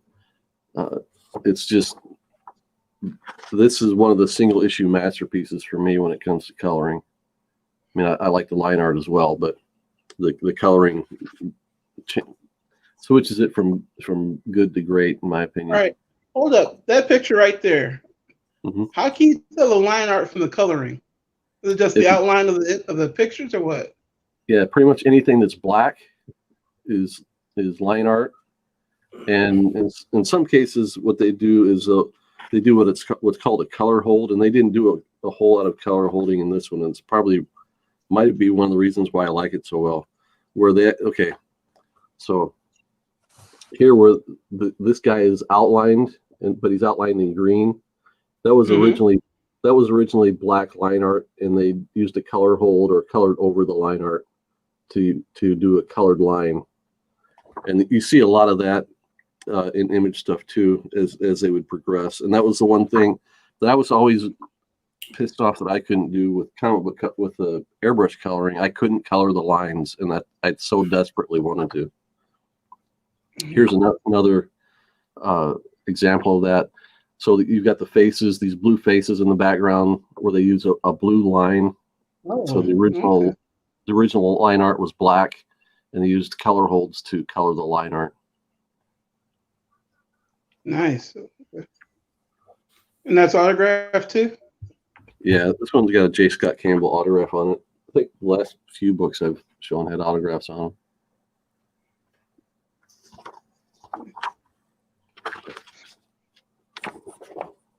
it's just, this is one of the single issue masterpieces for me when it comes to coloring. I mean, I like the line art as well, but the coloring switches it from good to great, in my opinion. All right, hold up. That picture right there. Mm-hmm. How can you tell the line art from the coloring? Is it just the outline of the pictures, or what? Yeah, pretty much anything that's black is line art, and in some cases, what they do is they do what's called a color hold, and they didn't do a whole lot of color holding in this one. And it's probably might be one of the reasons why I like it so well. So here where this guy is outlined, but he's outlined in green. That was originally black line art, and they used a color hold or colored over the line art to do a colored line. And you see a lot of that in image stuff too, as they would progress. And that was the one thing that I was always pissed off that I couldn't do with comic book with the airbrush coloring. I couldn't color the lines, and that I so desperately wanted to. Here's another example of that. So you've got the faces, these blue faces in the background, where they use a blue line. So the original line art was black, and they used color holds to color the line art. Nice. And that's autographed too? Yeah, this one's got a J. Scott Campbell autograph on it. I think the last few books I've shown had autographs on them.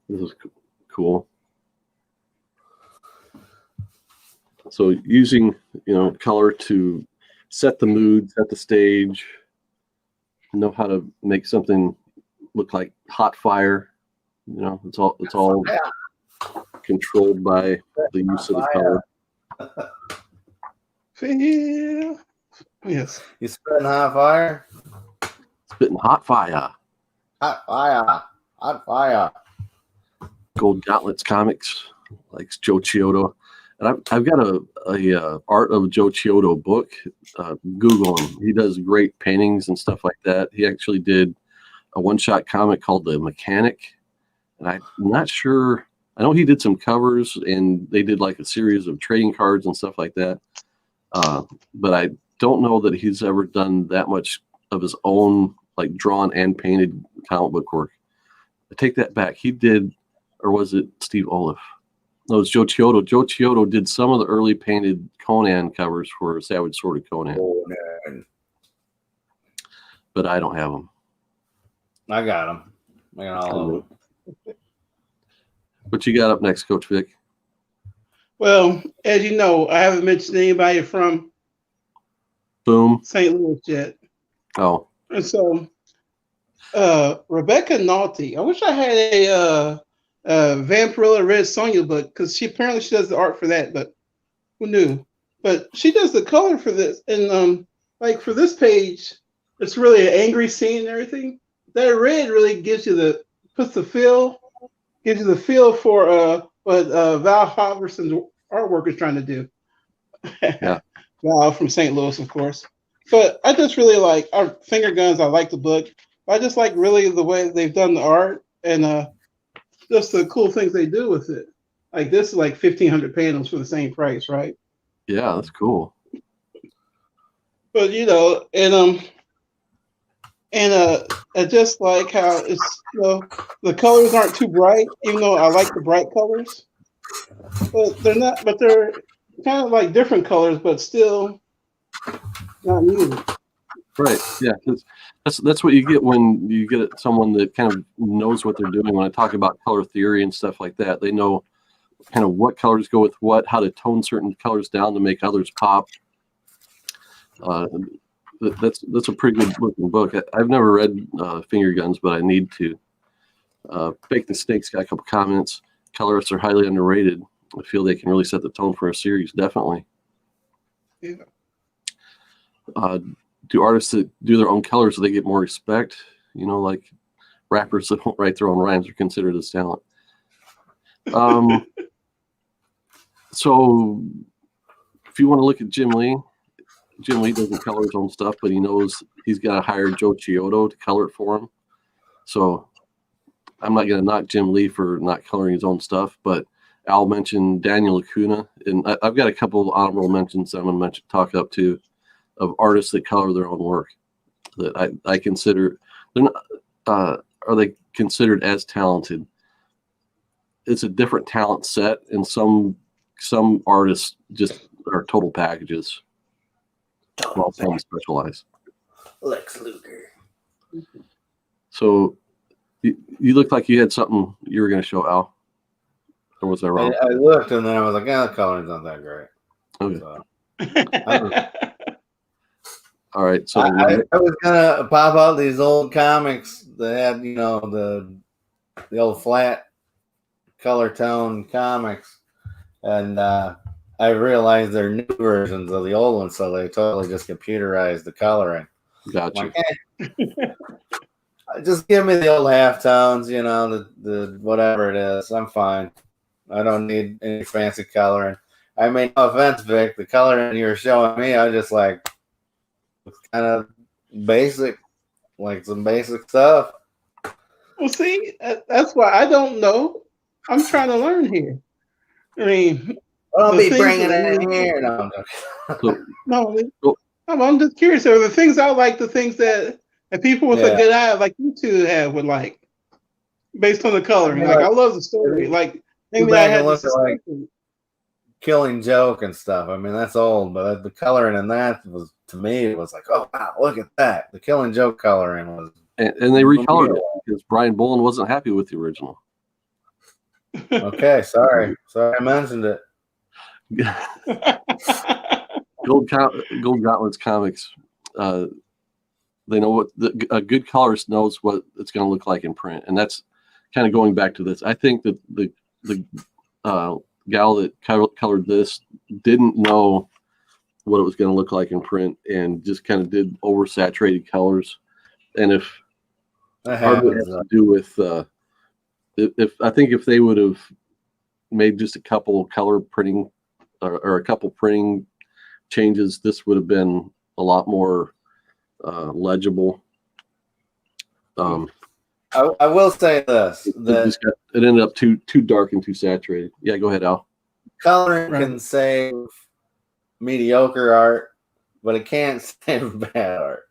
This is cool. So using, color to set the mood, set the stage, know how to make something look like hot fire. It's all controlled by the use of the color. Yeah. Yes. You spitting hot fire? Spitting hot fire. Hot fire. Hot fire. Gold Gauntlets Comics, like Joe Chiodo. And I've got a Art of Joe Chiodo book. Google him. He does great paintings and stuff like that. He actually did a one-shot comic called The Mechanic. And I'm not sure. I know he did some covers, and they did like a series of trading cards and stuff like that. But I don't know that he's ever done that much of his own, like drawn and painted comic book work. I take that back. He did, or was it Steve Olive? No, it was Joe Chiodo. Joe Chiodo did some of the early painted Conan covers for Savage Sword of Conan. But I don't have them. I got them. I got all of them. What you got up next, Coach Vic? Well, as you know, I haven't mentioned anybody from Boom. St. Louis yet. Oh. And so, Rebecca Naughty. I wish I had a Vampirilla Red Sonja book, because she does the art for that, but who knew? But she does the color for this, and like for this page, it's really an angry scene and everything. That red really gives you gives you the feel for what Val Halverson's artwork is trying to do. Yeah. Val from St. Louis, of course. But I just really like our Finger Guns. I like the book. I just like really the way they've done the art, and just the cool things they do with it. Like this is like 1,500 panels for the same price, right? Yeah, that's cool. But I just like how it's the colors aren't too bright, even though I like the bright colors. But they're not. But they're kind of like different colors, but still not muted. Right. Yeah. That's what you get when you get someone that kind of knows what they're doing. When I talk about color theory and stuff like that, they know kind of what colors go with what, how to tone certain colors down to make others pop. That's a pretty good looking book. I've never read Finger Guns, but I need to. Bake the Snake's got a couple comments. Colorists are highly underrated. I feel they can really set the tone for a series. Definitely. Yeah. do artists that do their own colors, so they get more respect? You know, like rappers that don't write their own rhymes are considered as talent. So if you want to look at Jim Lee doesn't color his own stuff, but he knows he's got to hire Joe Chiodo to color it for him. So I'm not going to knock Jim Lee for not coloring his own stuff, but Al mentioned Daniel Acuna, and I've got a couple of honorable mentions that I'm going to talk up to of artists that color their own work that I consider they're not are they considered as talented. It's a different talent set, and some artists just are total packages. While some specialize. Lex Luger. So you looked like you had something you were going to show, Al. Or was I wrong? I looked and then I was like, the coloring's not that great. Okay. So, all right. So I was gonna pop out these old comics that had, the old flat color tone comics, and I realized they're new versions of the old ones, so they totally just computerized the coloring. Gotcha. Just give me the old halftones, the whatever it is. I'm fine. I don't need any fancy coloring. I mean, no offense, Vic. The coloring you were showing me, I just like kind of basic, like some basic stuff. Well, see, that's why I don't know. I'm trying to learn here. I mean, I'll the be things bringing that it in we- here. No, I'm just curious. Are the things I like, the things that people with a Yeah. good eye, like you two have, would like, based on the coloring. Like, I love the story. Like, maybe I back had and this. look at, like, Killing Joke and stuff. I mean, that's old, but the coloring in that was, to me, it was like, oh wow, look at that. The Killing Joke coloring was, and they recolored it because Brian Bolin wasn't happy with the original. okay. Sorry I mentioned it. Gold Gauntlets comics. They know what a good colorist knows what it's going to look like in print, and that's kind of going back to this. I think that the gal that colored this didn't know what it was going to look like in print, and just kind of did oversaturated colors. And if part of it has to do with if I think if they would have made just a couple color printing or a couple printing changes, this would have been a lot more legible. I will say this: that it ended up too dark and too saturated. Yeah, go ahead, Al. coloring can save mediocre art, but it can't save bad art.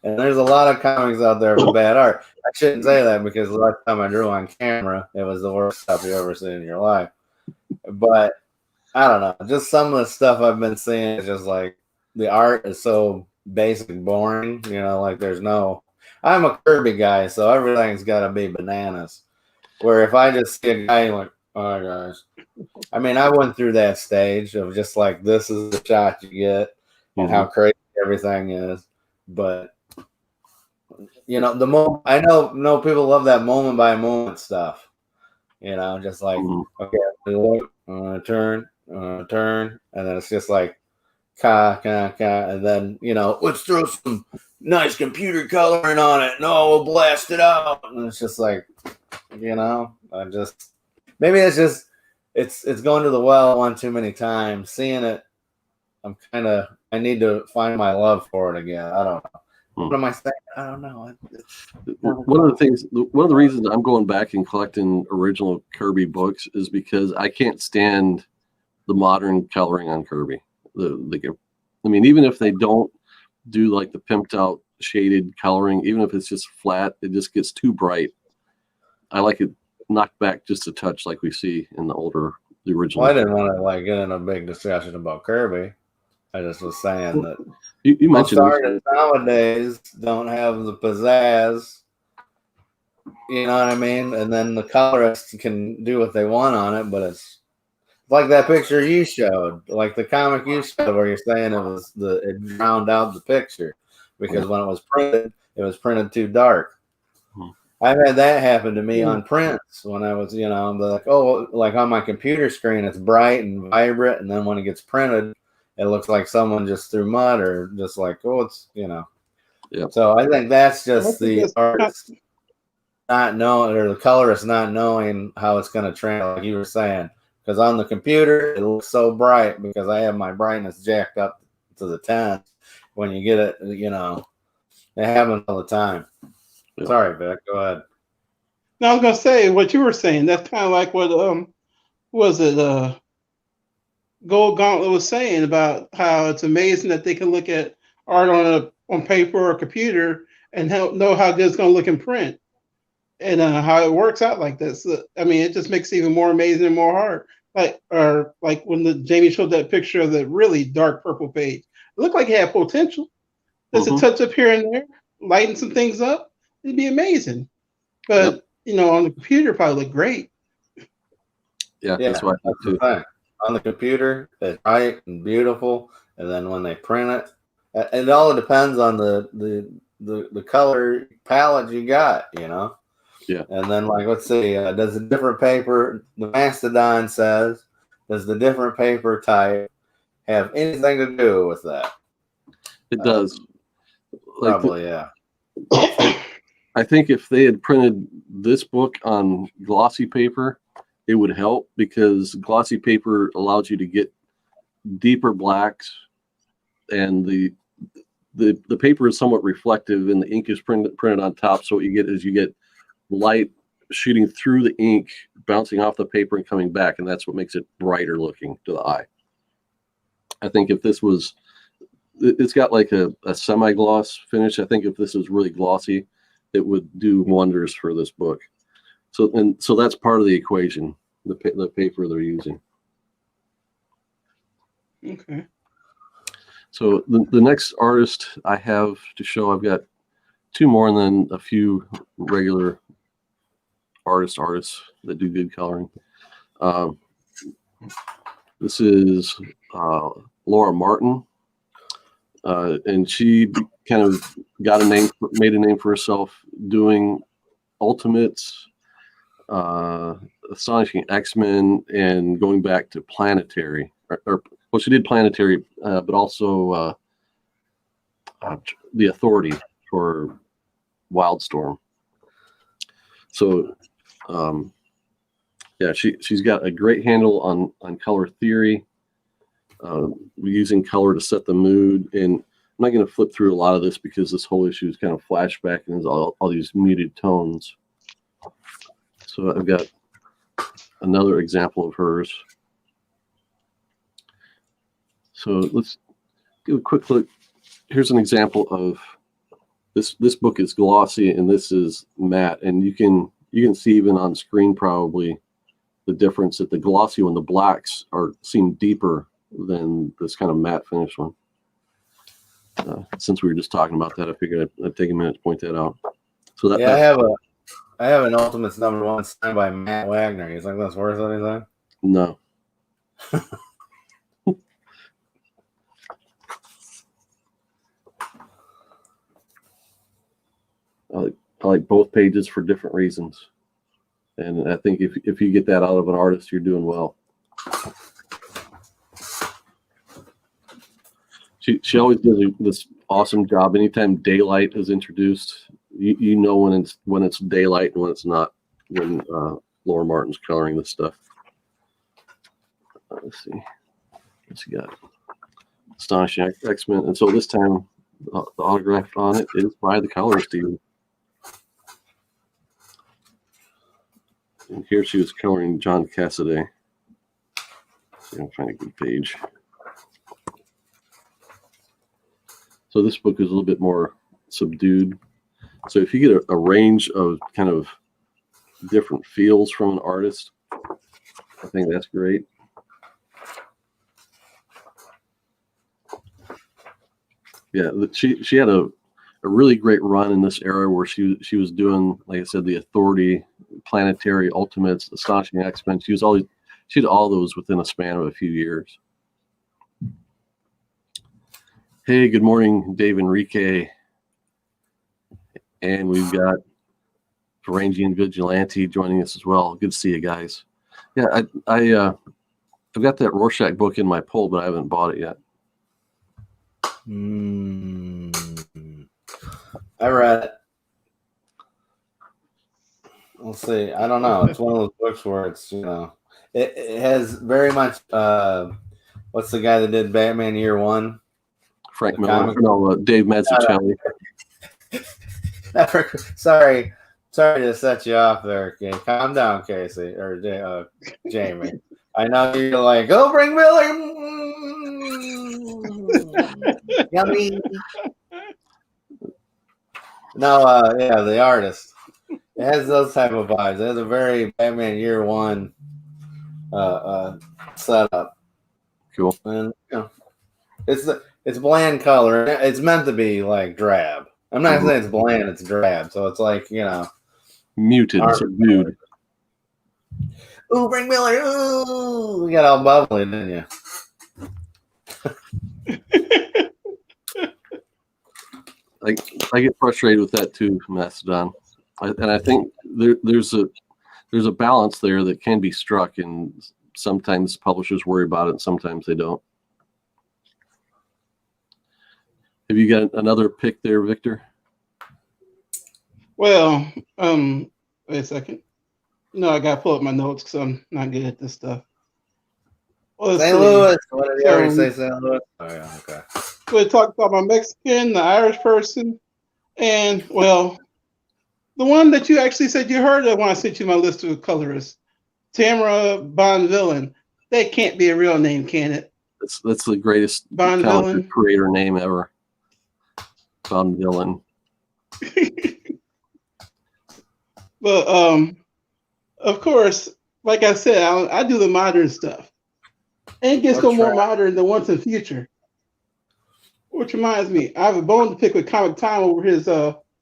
And there's a lot of comics out there with bad art. I shouldn't say that because the last time I drew on camera, it was the worst stuff you ever seen in your life. But I don't know. Just some of the stuff I've been seeing is just like the art is so basic and boring. Like there's no. I'm a Kirby guy, so everything's got to be bananas. Where if I just see a guy like, all right, guys. I mean, I went through that stage of just like, this is the shot you get and how crazy everything is. But, the moment, I know people love that moment by moment stuff. Just like, okay, turn, and then it's just like, and then, let's throw some nice computer coloring on it. No, we'll blast it out. And it's just like, maybe it's just, it's going to the well one too many times. Seeing it, I need to find my love for it again. I don't know. What am I saying? I don't know. One of the reasons I'm going back and collecting original Kirby books is because I can't stand the modern coloring on Kirby. Even if they don't do like the pimped out shaded coloring, even if it's just flat, it just gets too bright. I like it knocked back just a touch, like we see in the original. Well, I didn't want to get in a big discussion about Kirby. I just was saying that you mentioned artists nowadays don't have the pizzazz. You know what I mean? And then the colorists can do what they want on it, but it's like that picture you showed, like the comic you showed, where you're saying it drowned out the picture because when it was printed too dark. I've had that happen to me on prints when I was, like, oh, like on my computer screen, it's bright and vibrant, and then when it gets printed, it looks like someone just threw mud, or just like, oh, it's, Yeah. So I think that's I just think the that's artist not knowing, or the colorist not knowing how it's going to translate, like you were saying. Because on the computer, it looks so bright because I have my brightness jacked up to the 10. When you get it, it happens all the time. Yeah. Sorry, Vic. Go ahead. No, I was gonna say what you were saying. That's kind of like what was it Gold Gauntlet was saying about how it's amazing that they can look at art on paper or computer and know how good it's gonna look in print, and how it works out like this. I mean, it just makes it even more amazing and more hard. Like when Jamie showed that picture of the really dark purple page, it looked like it had potential. Just a touch up here and there, lighten some things up, it'd be amazing. But on the computer, it probably look great. Yeah, that's what I thought too. On the computer, it's bright and beautiful, and then when they print it, it all depends on the color palette you got, Yeah. And then, like, let's see, does a different paper, the Mastodon says, does the different paper type have anything to do with that? It does. Probably, yeah. I think if they had printed this book on glossy paper, it would help, because glossy paper allows you to get deeper blacks, and the paper is somewhat reflective, and the ink is printed on top. So what you get light shooting through the ink, bouncing off the paper and coming back, and that's what makes it brighter looking to the eye. I think if this was, it's got like a semi-gloss finish. I think if this was really glossy, it would do wonders for this book. So that's part of the equation, the paper they're using. Okay. So the next artist I have to show, I've got two more and then a few regular artists that do good coloring. This is Laura Martin, and she kind of made a name for herself doing Ultimates, Astonishing X-Men, and going back to Planetary. Well, she did Planetary, but also the Authority for Wildstorm. So, yeah, she's got a great handle on color theory, using color to set the mood. And I'm not going to flip through a lot of this because this whole issue is kind of flashback and there's all these muted tones. So I've got another example of hers. So let's give a quick look. Here's an example of this book is glossy and this is matte, and you can see even on screen probably the difference that the glossy one, the blacks seem deeper than this kind of matte finish one. Since we were just talking about that, I figured I'd take a minute to point that out. So that, yeah, I have an Ultimates #1 signed by Matt Wagner. You think that's worth anything? No. I like both pages for different reasons, and I think if you get that out of an artist, you're doing well. She always does this awesome job. Anytime daylight is introduced, you know when it's daylight and when it's not. When Laura Martin's coloring this stuff. Let's see. What's he got? Astonishing X-Men, and so this time the autograph on it is by the Colorists team. And here she was coloring John Cassaday. I'm going to find a good page. So this book is a little bit more subdued. So if you get a range of kind of different feels from an artist, I think that's great. Yeah, she had a really great run in this era where she was doing, like I said, the Authority, Planetary, Ultimates, Astonishing X-Men. She had all those within a span of a few years. Hey, good morning, Dave Enrique. And we've got Varangian Vigilante joining us as well. Good to see you guys. Yeah, I've got that Rorschach book in my pull, but I haven't bought it yet. I read it. We'll see. I don't know. It's one of those books where it's, it has very much. What's the guy that did Batman Year One? Frank The Miller. comic- No, Dave Mazzucchelli. Sorry to set you off there. Okay, calm down, Casey or Jamie. I know you're like, go bring Miller. Yummy. No, yeah, the artist. It has those type of vibes. It has a very Batman Year One setup. Cool. And it's bland color. It's meant to be like drab. I'm not saying it's bland. It's drab. So it's like muted, subdued. Ooh, bring Miller. Ooh, you got all bubbly, didn't you? I get frustrated with that too, Mastodon, and I think there's a balance there that can be struck, and sometimes publishers worry about it, and sometimes they don't. Have you got another pick there, Victor? Well, wait a second. No, I gotta pull up my notes because I'm not good at this stuff. Well, let's St. see. Louis. What did you already So- say, St. Louis? Oh yeah, okay. We talked about my Mexican, the Irish person, and well, the one that you actually said you heard of when I sent you my list of colorists, Tamara Bonvillain. That can't be a real name, can it? That's the greatest comic Bonvillain. creator name ever. Bonvillain. But of course, like I said, I do the modern stuff. And it gets That's more right. modern than Once and Future. Which reminds me, I have a bone to pick with Comic Time over his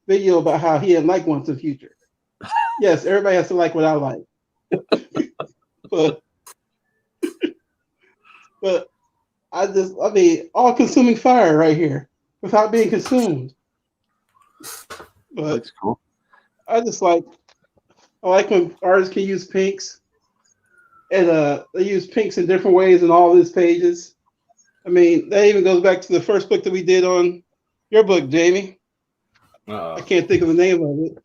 video about how he didn't like Once and Future. Yes, everybody has to like what I like. but I mean, all consuming fire right here without being consumed. But That's cool. I like when artists can use pinks. And they use pinks in different ways in all these pages. I mean, that even goes back to the first book that we did on your book, Jamie. I can't think of the name of it.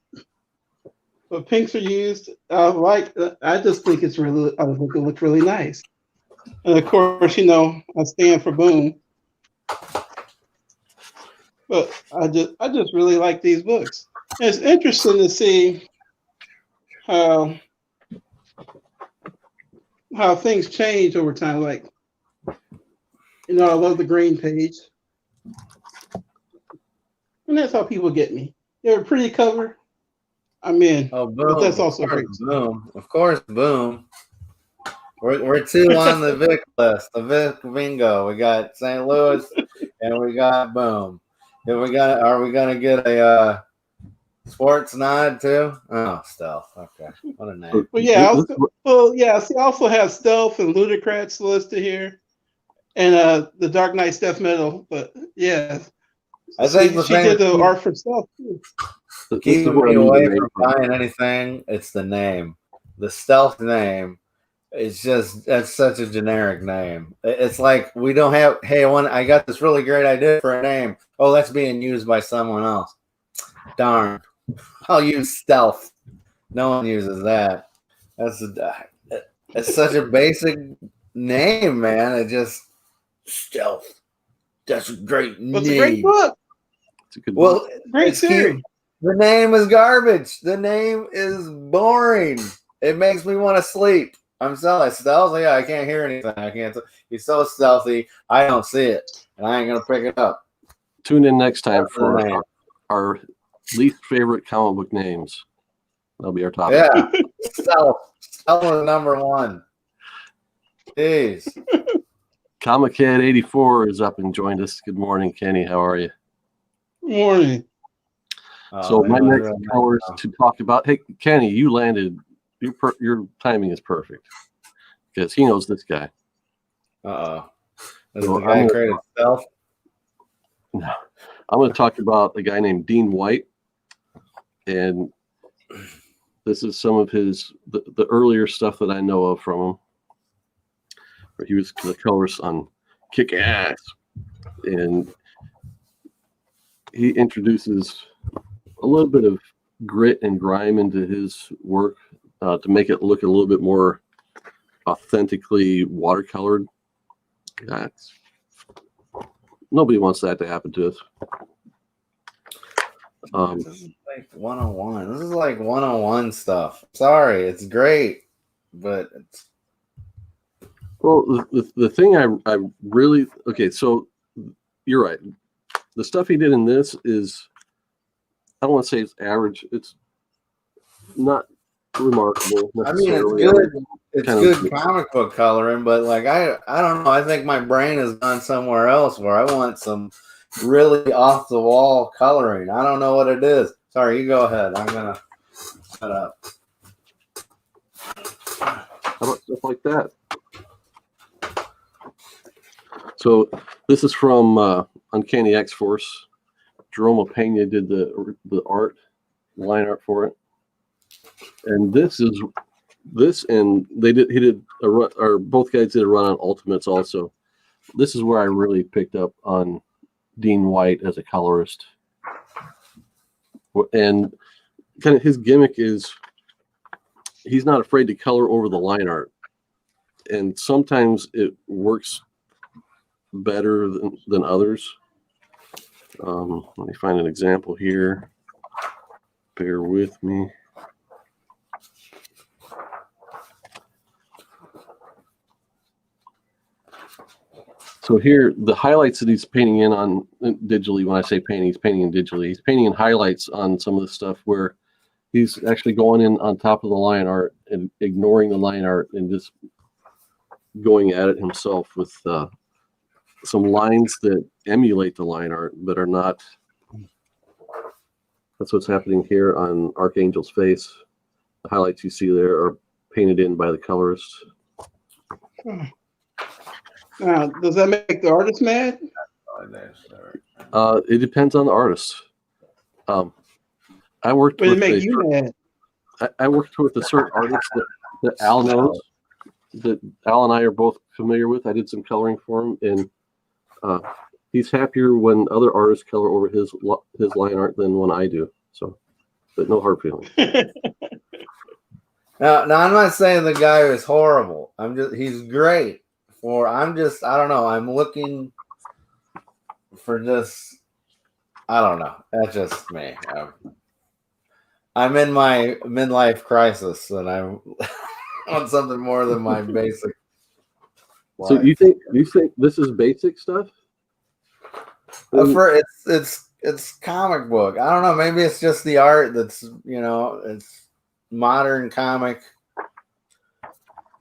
But pinks are used. I just think it looks really nice. And of course, I stand for Boom. But I just really like these books. And it's interesting to see how things change over time. Like, I love the green page. And that's how people get me. You have a pretty cover, I'm in. Oh, Boom. But that's also of course, great. Boom. Of course, Boom. We're two on the Vic list. The Vic bingo. We got St. Louis and we got Boom. Are we gonna get a sports nod too? Oh, Stealth. Okay. What a name. Well, yeah. See, I also have Stealth and Ludacrats listed here, and the Dark Knight Death Metal. But yeah, I think she did the art for Stealth too. Keeping me away from buying anything, it's the name. The Stealth name. That's such a generic name. It's like we don't have. Hey, I got this really great idea for a name. Oh, that's being used by someone else. Darn. I'll use Stealth. No one uses that. It's such a basic name, man. It just Stealth. That's a great name. It's a great book. It's a good book. Great series. The name is garbage. The name is boring. It makes me want to sleep. I'm stealthy. Yeah, I can't hear anything. I can't. He's so stealthy. I don't see it, and I ain't gonna pick it up. Tune in next time for our least favorite comic book names. That'll be our topic. Yeah, Stealth is number one. Jeez. Comic Head 84 is up and joined us. Good morning, Kenny. How are you? Good morning. So my next color is to talk about. Hey, Kenny, you landed. Your timing is perfect because he knows this guy. Is the guy created Stealth? No, I'm going to talk about a guy named Dean White, and this is some of the earlier stuff that I know of from him. Where he was the colorist on Kick Ass, and he introduces a little bit of grit and grime into his work to make it look a little bit more authentically watercolored. Nobody wants that to happen to us. This is like 101. This is like 101 stuff. Sorry, it's great, but it's... Well, the thing I really, okay, so you're right. The stuff he did in this is, I don't want to say it's average. It's not remarkable. I mean, it's good. It's good comic book coloring, but like I don't know. I think my brain has gone somewhere else where I want some really off the wall coloring. I don't know what it is. Sorry, you go ahead. I'm gonna shut up. How about stuff like that? So this is from Uncanny X-Force. Jerome Pena did the art, line art for it, and and he did a run, or both guys did a run on Ultimates also. This is where I really picked up on Dean White as a colorist, and kind of his gimmick is he's not afraid to color over the line art, and sometimes it works better than others. Let me find an example here. Bear with me. So here, the highlights that he's painting in on digitally, when I say painting, he's painting in digitally. He's painting in highlights on some of the stuff where he's actually going in on top of the line art and ignoring the line art and just going at it himself with some lines that emulate the line art but are not. That's what's happening here on Archangel's face. The highlights you see there are painted in by the colorist. Does that make the artist mad? It depends on the artist. I worked But it with make you mad. I worked with a certain artist that Al knows, that Al and I are both familiar with. I did some coloring for him, and he's happier when other artists color over his line art than when I do. So, but no hard feelings. Now, I'm not saying the guy is horrible. He's great. I don't know. I'm looking for just, I don't know. That's just me. I'm in my midlife crisis, and I want something more than my basic. So you think this is basic stuff? It's comic book. I don't know. Maybe it's just the art that's, it's modern comic.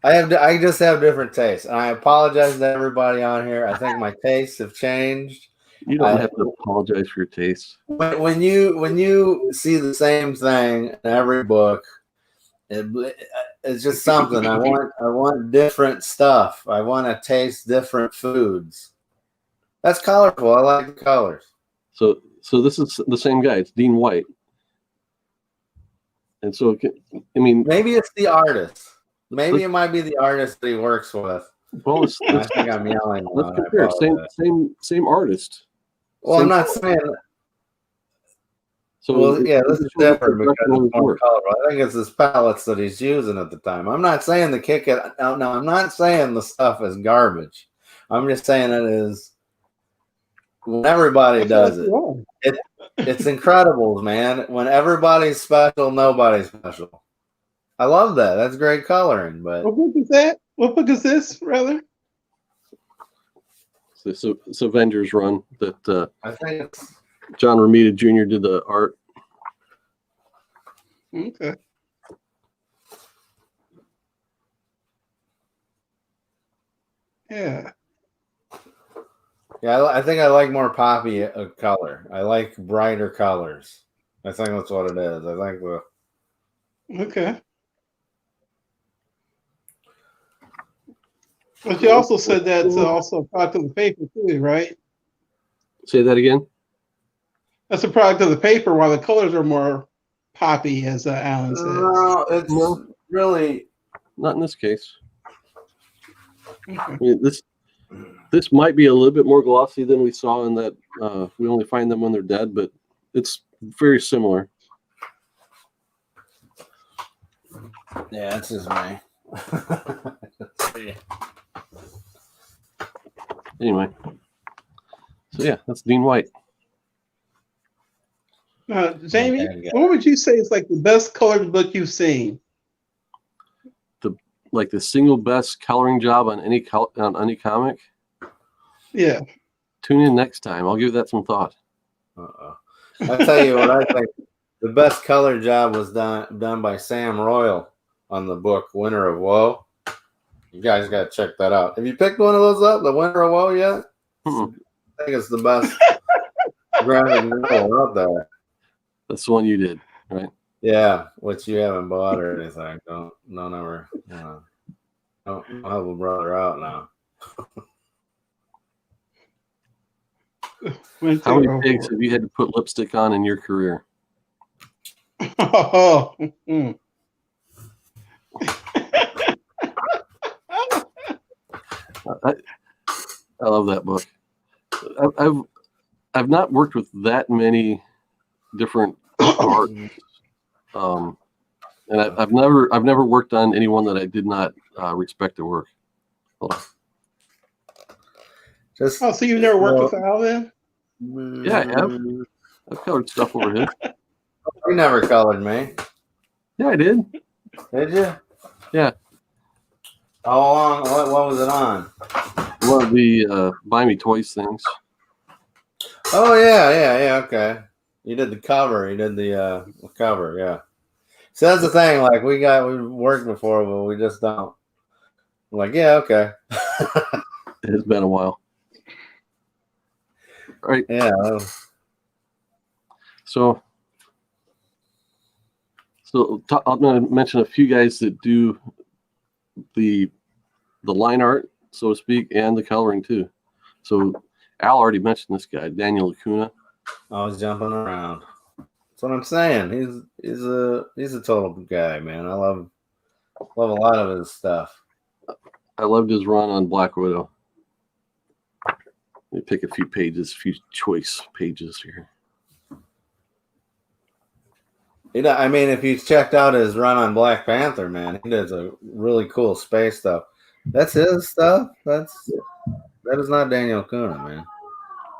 I just have different tastes, and I apologize to everybody on here. I think my tastes have changed. You don't have to apologize for your tastes. When you see the same thing in every book, it's just something. I want different stuff. I want to taste different foods. That's colorful. I like the colors. So this is the same guy. It's Dean White. And so, I mean, maybe it's the artist. Maybe it might be the artist that he works with. Well, I think I'm yelling. Let's compare. Same artist. Well, I'm not saying. So, well, yeah, this is different because it's more colorful. I think it's his palettes that he's using at the time. I'm not saying no, I'm not saying the stuff is garbage. I'm just saying it is. When everybody does it, it's incredible, man. When everybody's special, nobody's special. I love that. That's great coloring. But what book is that? What book is this, rather? It's Avengers run that I think it's John Romita Jr. did the art. Okay. Yeah. Yeah, I think I like more poppy color. I like brighter colors. I think that's what it is. I think the. Okay. But you also said that's also a product of the paper too, right? Say that again. That's a product of the paper, while the colors are more poppy, as Alan says. No, it's really not in this case. Okay. I mean, This might be a little bit more glossy than we saw in that. We only find them when they're dead, but it's very similar. Yeah, that's just me. Anyway, so yeah, that's Dean White. Jamie, Okay, yeah. what would you say is like the best colored book you've seen? Like the single best coloring job on any comic. Yeah. Tune in next time. I'll give that some thought. I'll tell you what I think. The best color job was done by Sam Royal on the book Winter of Woe. You guys got to check that out. Have you picked one of those up, the Winter of Woe, yet? Mm-mm. I think it's the best graphic novel out there. That's the one you did, right? Yeah, which you haven't bought or anything. Don't ever, don't help a brother out now. How many pigs have you had to put lipstick on in your career? Oh, I love that book. I've not worked with that many different art, and I've never worked on anyone that I did not respect their work. Hold on. so you've never worked with Al then? Yeah, I have. I've colored stuff over his. You never colored me, Yeah, I did. did you? Yeah. How long? What was it on? One of the Buy Me Toys things. Oh yeah. Okay. You did the cover. You did the cover. Yeah. So that's the thing. Like we worked before, but we just don't. I'm like, yeah, okay. It has been a while. All right. Yeah. So I'm going to mention a few guys that do the line art, so to speak, and the coloring too. So Al already mentioned this guy, Daniel Acuna. I was jumping around. That's what I'm saying. He's a total guy, man. I love a lot of his stuff. I loved his run on Black Widow. Let me pick a few choice pages here. I mean, if you checked out his run on Black Panther, man, he does a really cool space stuff. That's his stuff. That is not Daniel Acuna, man.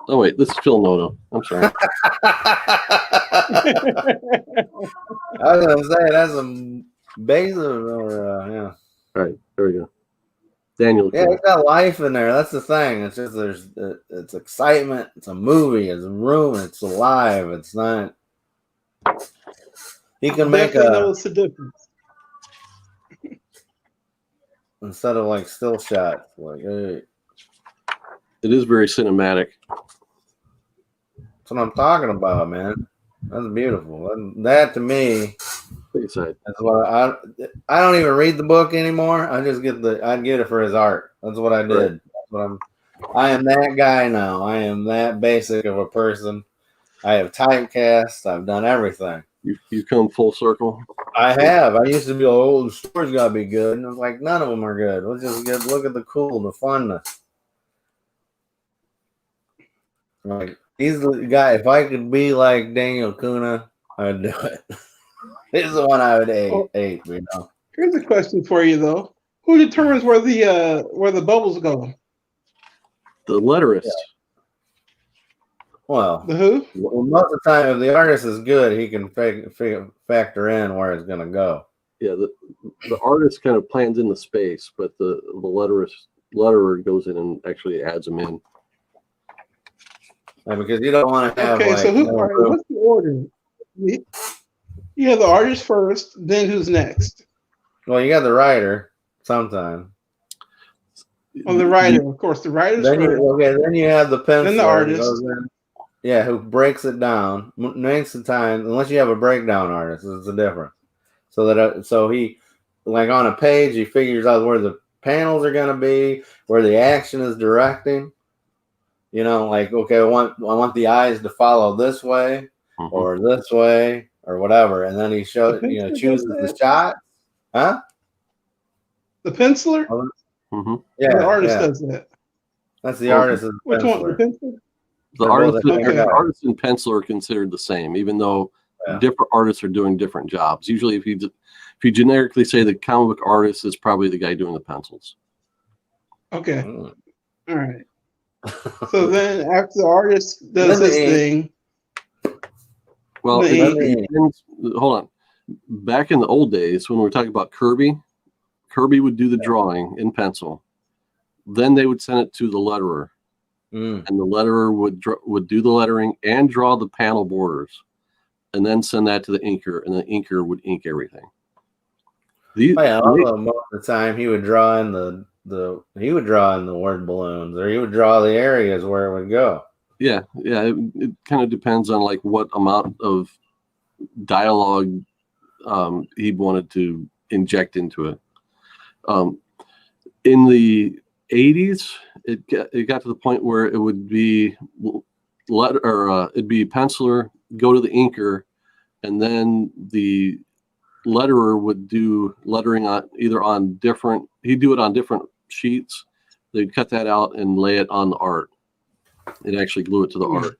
Oh wait, this is Phil Noto. I'm sorry. I was gonna say that's a base or yeah. All right, there we go. Daniel. Yeah, it's got life in there. That's the thing. It's just it's excitement. It's a movie. It's a room. It's alive. It's not. He can make knows the difference. Instead of like still shots, like hey. It is very cinematic. That's what I'm talking about, man. That's beautiful. That to me, That's what I don't even read the book anymore. I just I'd get it for his art. That's what I did. Right. That's what I am that guy now. I am that basic of a person. I have typecast. I've done everything. You've come full circle. I have. I used to be, oh, the story's got to be good. And I was like, none of them are good. Let's just look at the cool, the funness. Like, he's the guy. If I could be like Daniel Acuna, I'd do it. He's the one I would hate, you know. Here's a question for you, though. Who determines where the bubbles go? The letterist. Yeah. Well, The who? Most of the time, if the artist is good, he can factor in where it's going to go. Yeah, the artist kind of plans in the space, but the letterer goes in and actually adds them in. Because you don't want to have so what's the order? You have the artist first, then who's next? Well, you got the writer sometime. Well, the writer, of course. The writer's then first. Then you have the penciler. Then the artist. Who breaks it down. Most of the time, unless you have a breakdown artist, it's a difference. So he, like on a page, he figures out where the panels are going to be, where the action is directing. You know, like, okay, I want the eyes to follow this way or this way or whatever, and then he chooses the shot. Huh? The penciler? Yeah, the artist does that. That's the Well, artist and Which one? The penciler. pencil? The They're both artist, the same Okay. guy. artist and penciler are considered the same, even though Yeah. different artists are doing different jobs. Usually, if you generically say the comic book artist is probably the guy doing the pencils. Okay. Mm. All right. So then after the artist does Then his the ink. thing, Well, The it ink. depends. Hold on. Back in the old days, when we were talking about Kirby would do the drawing in pencil. Then they would send it to the letterer, Mm. and the letterer would do the lettering and draw the panel borders, and then send that to the inker, and the inker would ink everything. Oh, yeah, although most of the time he would draw in the word balloons, or he would draw the areas where it would go. Yeah, it kind of depends on like what amount of dialogue he wanted to inject into it. In the 80s, it got to the point where it would be it'd be penciler, go to the inker, and then the letterer would do lettering on he'd do it on different sheets. They'd cut that out and lay it on the art. They'd actually glue it to the art.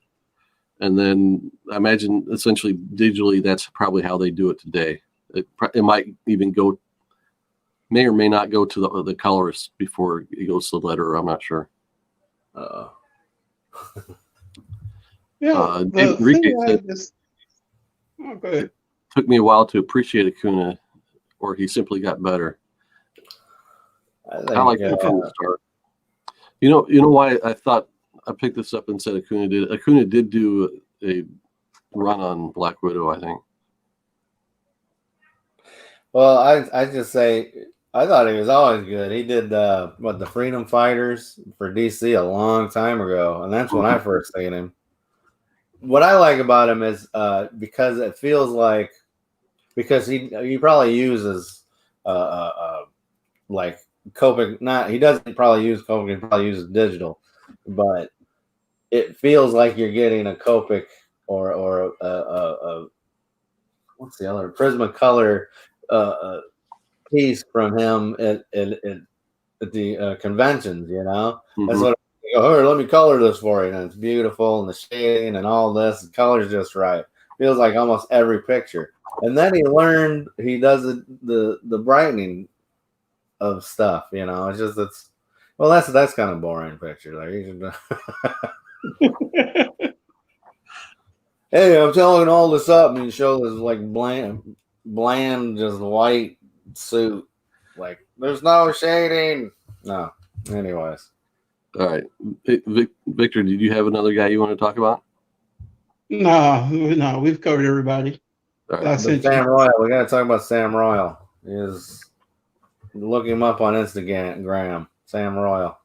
And then I imagine essentially digitally, that's probably how they do it today. It might even may or may not go to the colorist before it goes to the letterer. I'm not sure. yeah, Dave the Enrique thing I said, just go ahead. took me a while to appreciate Acuna, or he simply got better. I like Acuna start. You know why I thought I picked this up and said Acuna did. Acuna did do a run on Black Widow, I think. Well, I just say I thought he was always good. He did the Freedom Fighters for DC a long time ago, and that's when I first seen him. What I like about him is because it feels like he probably uses like Copic. Not he doesn't probably use Copic. He probably uses digital, but it feels like you're getting a Copic or what's the other Prismacolor piece from him at the conventions. You know, that's what. I go, here, let me color this for you, and it's beautiful, and the shading and all this, the color's just right. Feels like almost every picture. And then he does the brightening of stuff. You know, that's kind of boring picture. Like you should. Hey, I'm telling all this up, and you show this like bland, just white suit. Like there's no shading. No. Anyways. All right, Victor, did you have another guy you want to talk about? No, we've covered everybody. All right. Sam Royal. We got to talk about Sam Royal. Look him up on Instagram. Sam Royal,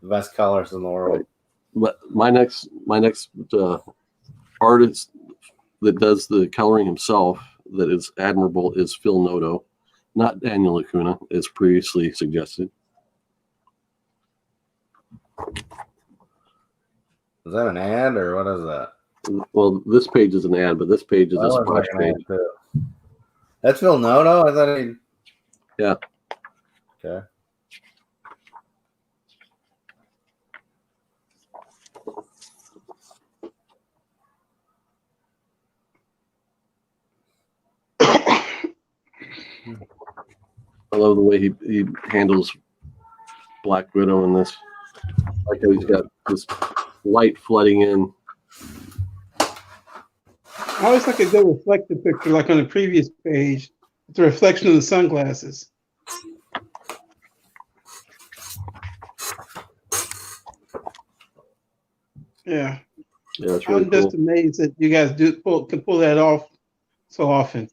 the best colorist in the world. Right. But my next artist that does the coloring himself that is admirable is Phil Noto, not Daniel Acuna, as previously suggested. Is that an ad or what is that? Well, this page is an ad, but this page is a splash page. That's Phil Noto? I thought he. Yeah. Okay. I love the way he handles Black Widow in this. Like how he's got this light flooding in. I always like a good reflective picture, like on the previous page, with the reflection of the sunglasses. Yeah, that's really I'm just cool. amazed that you guys can pull that off so often.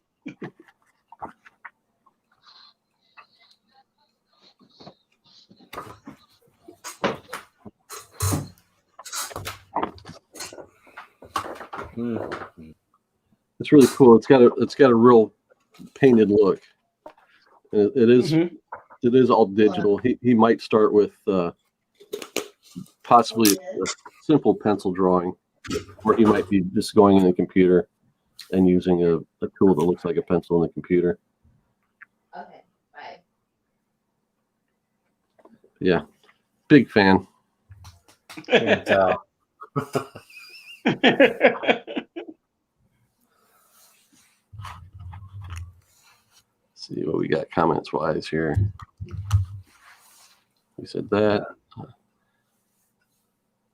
It's really cool. It's got a real painted look. It is all digital. He might start with possibly a simple pencil drawing, or he might be just going in the computer and using a tool that looks like a pencil in the computer. Okay, bye. Yeah. Big fan. Can't tell. See what we got comments wise here. We said that.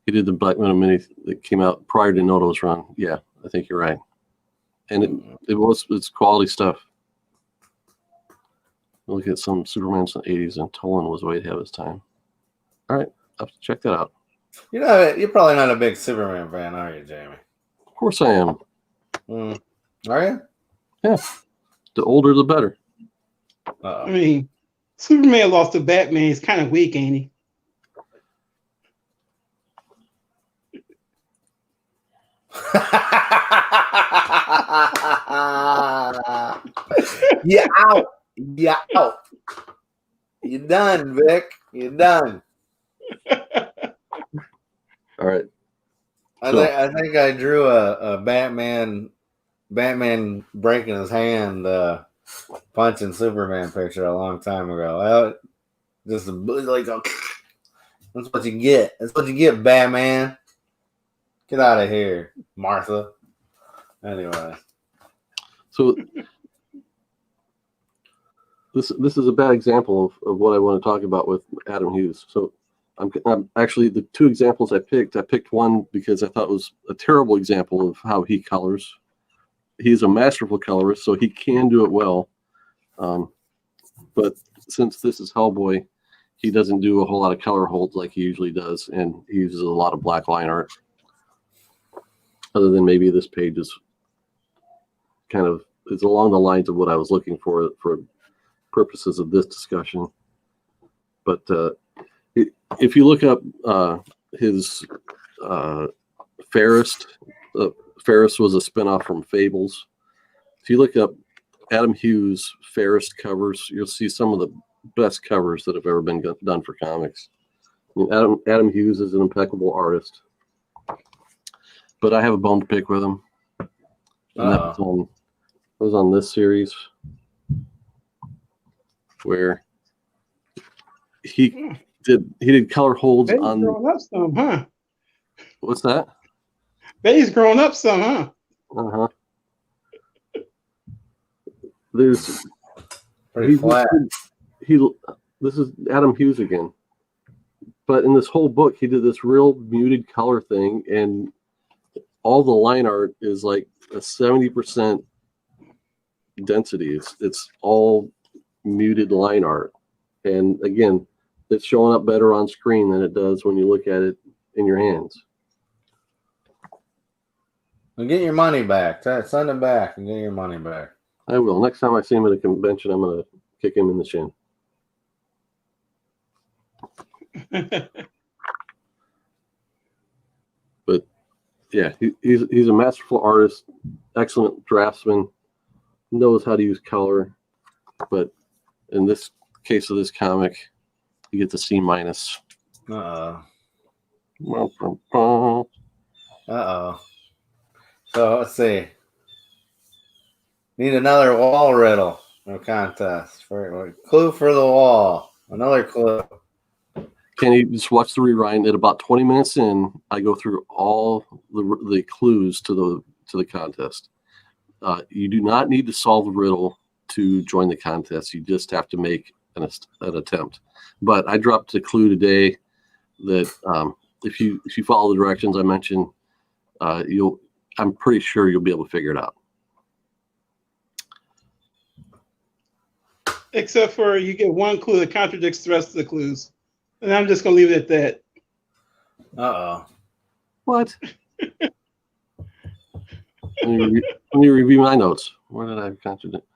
He did the Black Widow mini that came out prior to Noto's run. Yeah, I think you're right. And it's quality stuff. Look at some Supermans in the 80s, and Tolan was way ahead of his time. All right, I'll have to check that out. You're probably not a big Superman fan, are you, Jamie? Of course I am. Are you? Yeah. The older, the better. I mean, Superman lost to Batman. He's kind of weak, ain't he? You out. You out. You done, Vic. You done. All right. I think I drew a Batman breaking his hand punching Superman picture a long time ago. Just like that's what you get. That's what you get, Batman. Get out of here, Martha. Anyway. So this is a bad example of what I want to talk about with Adam Hughes. So I'm actually, the two examples I picked one because I thought it was a terrible example of how he colors. He's a masterful colorist, so he can do it well. But since this is Hellboy, he doesn't do a whole lot of color holds like he usually does, and he uses a lot of black line art. Other than maybe this page is kind of, it's along the lines of what I was looking for purposes of this discussion. But if you look up his Fairest, Fairest was a spinoff from Fables. If you look up Adam Hughes Fairest covers, you'll see some of the best covers that have ever been done for comics. I mean, Adam Hughes is an impeccable artist, but I have a bone to pick with him. And that was on this series where he did color holds Betty's on. grown up some, huh? What's that? Betty's grown up some, huh? Uh-huh. There's Pretty flat. This is Adam Hughes again. But in this whole book, he did this real muted color thing, and all the line art is like a 70% density. It's all muted line art. And again, it's showing up better on screen than it does when you look at it in your hands. And get your money back. Send him back and get your money back. I will. Next time I see him at a convention, I'm going to kick him in the shin. But yeah, he's a masterful artist, excellent draftsman, knows how to use color. But in this case of this comic, you get the C-. Uh-oh. So let's see. Need another wall riddle or contest. Clue for the wall. Another clue. Can you just watch the rewind? At about 20 minutes in, I go through all the clues to the contest. You do not need to solve the riddle to join the contest. You just have to make an attempt. But I dropped a clue today that if you follow the directions I mentioned, I'm pretty sure you'll be able to figure it out. Except for you get one clue that contradicts the rest of the clues. And I'm just going to leave it at that. Uh-oh. What? Let me review my notes. Where did I contradict?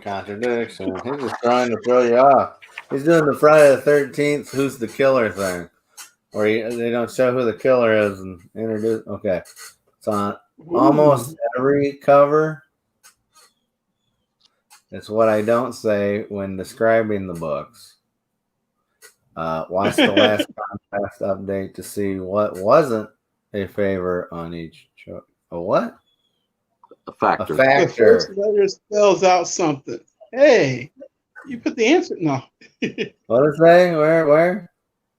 Contradiction. He's just trying to throw you off. He's doing the Friday the 13th who's the killer thing. Where they don't show who the killer is and introduce. Okay. It's on almost every cover. It's what I don't say when describing the books. Watch the last contest update to see what wasn't a favor on each choice. A what? A factor. A factor. The first letter spells out something. Hey. You put the answer. No. What did it say? Where?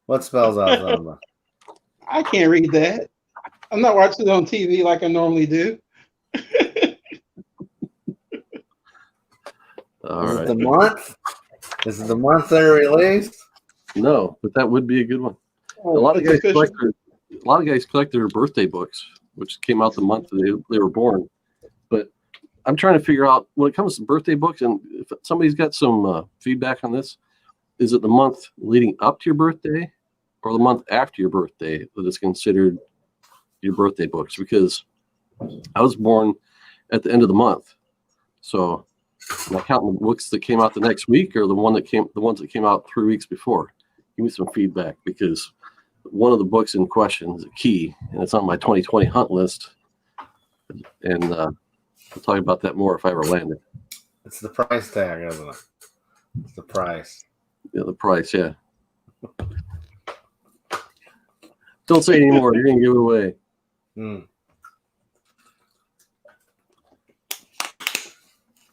What spells out something? I can't read that. I'm not watching it on TV like I normally do. All Is right. it the month? Is it the month they're released? No, but that would be a good one. Oh, A lot of it's official. guys collect their birthday books, which came out the month that they were born. But I'm trying to figure out when it comes to birthday books, and if somebody's got some feedback on this, is it the month leading up to your birthday or the month after your birthday that is considered your birthday books? Because I was born at the end of the month, so am I counting the books that came out the next week or the ones that came out 3 weeks before? Give me some feedback, because one of the books in question is a key, and it's on my 2020 hunt list. And we'll talk about that more if I ever land it. It's the price tag, isn't it? It's the price. Yeah, the price, yeah. Don't say anymore. You're going to give it away.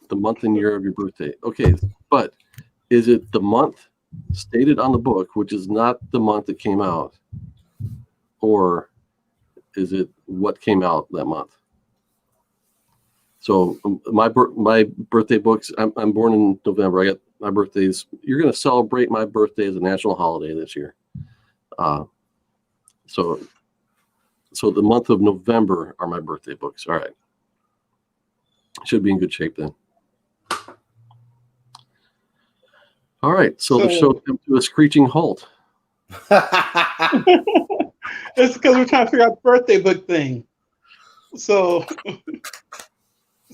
The month and year of your birthday. Okay, but is it the month stated on the book, which is not the month that came out, or is it what came out that month? So my birthday books, I'm born in November. I got my birthdays. You're going to celebrate my birthday as a national holiday this year. So the month of November are my birthday books. All right. Should be in good shape then. All right, so the show came to a screeching halt. It's because we're trying to figure out the birthday book thing. So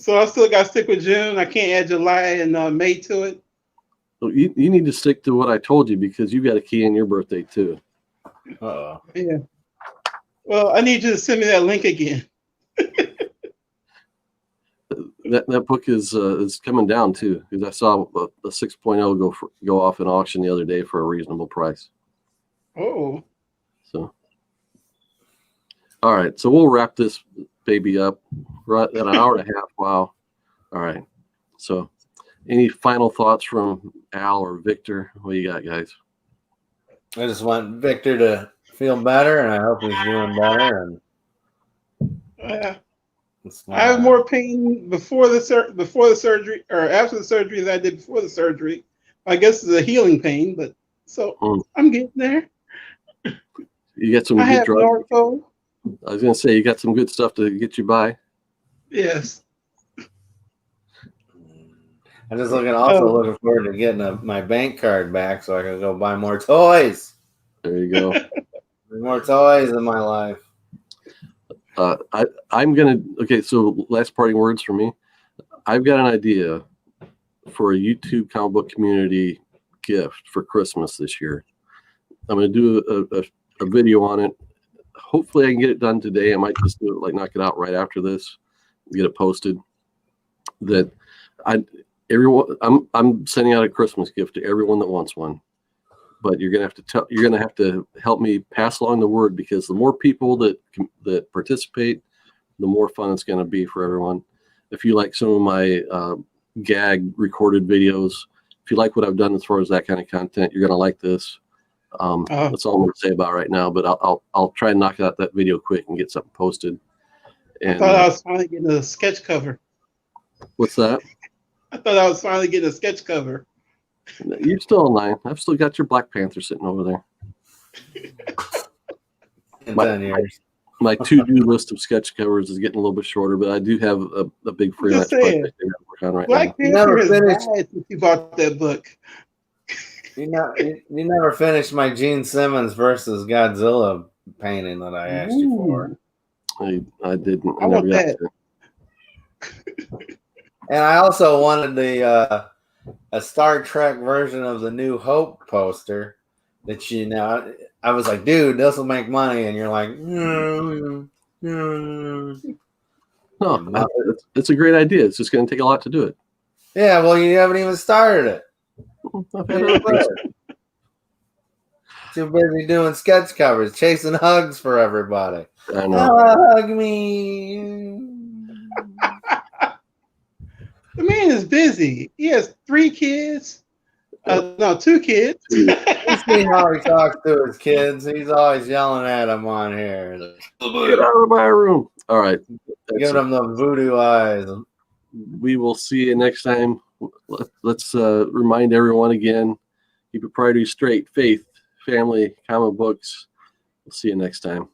I still got to stick with June. I can't add July and May to it. Well, you need to stick to what I told you, because you got a key in your birthday too. Uh-oh. Yeah. Well, I need you to send me that link again. That book is coming down too, because I saw a 6.0 go off in auction the other day for a reasonable price. Oh. So, all right, so we'll wrap this baby up. We're at an hour and a half. Wow. All right. So, any final thoughts from Al or Victor? What you got, guys? I just want Victor to feel better, and I hope he's doing better. And I have more pain before the surgery or after the surgery than I did before the surgery. I guess it's a healing pain, but I'm getting there. You got some I good have drugs. Norco. I was gonna say you got some good stuff to get you by. Yes. I'm just looking forward to getting my bank card back so I can go buy more toys. There you go. More toys in my life. I'm gonna so last parting words for me. I've got an idea for a YouTube comic book community gift for Christmas this year. I'm gonna do a video on it. Hopefully I can get it done today. I might just do it, knock it out right after this, get it posted. I'm sending out a Christmas gift to everyone that wants one. But you're gonna have to help me pass along the word, because the more people that participate, the more fun it's gonna be for everyone. If you like some of my gag recorded videos, if you like what I've done as far as that kind of content, you're gonna like this. That's all I'm gonna say about it right now. But I'll try and knock out that video quick and get something posted. And I thought I was finally getting a sketch cover. What's that? I thought I was finally getting a sketch cover. You're still in line. I've still got your Black Panther sitting over there. In 10 years. My to-do list of sketch covers is getting a little bit shorter, but I do have a big freelance project I work on right Black now. Panther has died since you bought that book. You never finished my Gene Simmons versus Godzilla painting that I asked you for. I didn't. I want that. And I also wanted a Star Trek version of the New Hope poster that I was like, dude, this will make money, and you're like, No, it's a great idea. It's just going to take a lot to do it. Yeah, well, you haven't even started it. Too busy doing sketch covers, chasing hugs for everybody. I know. Hug me. The man is busy. He has 3 kids, No, 2 kids. You see how he talks to his kids. He's always yelling at them on here. Get out of my room. All right. Giving them the voodoo eyes. We will see you next time. Let's remind everyone again, keep your priorities straight, faith, family, comic books. We'll see you next time.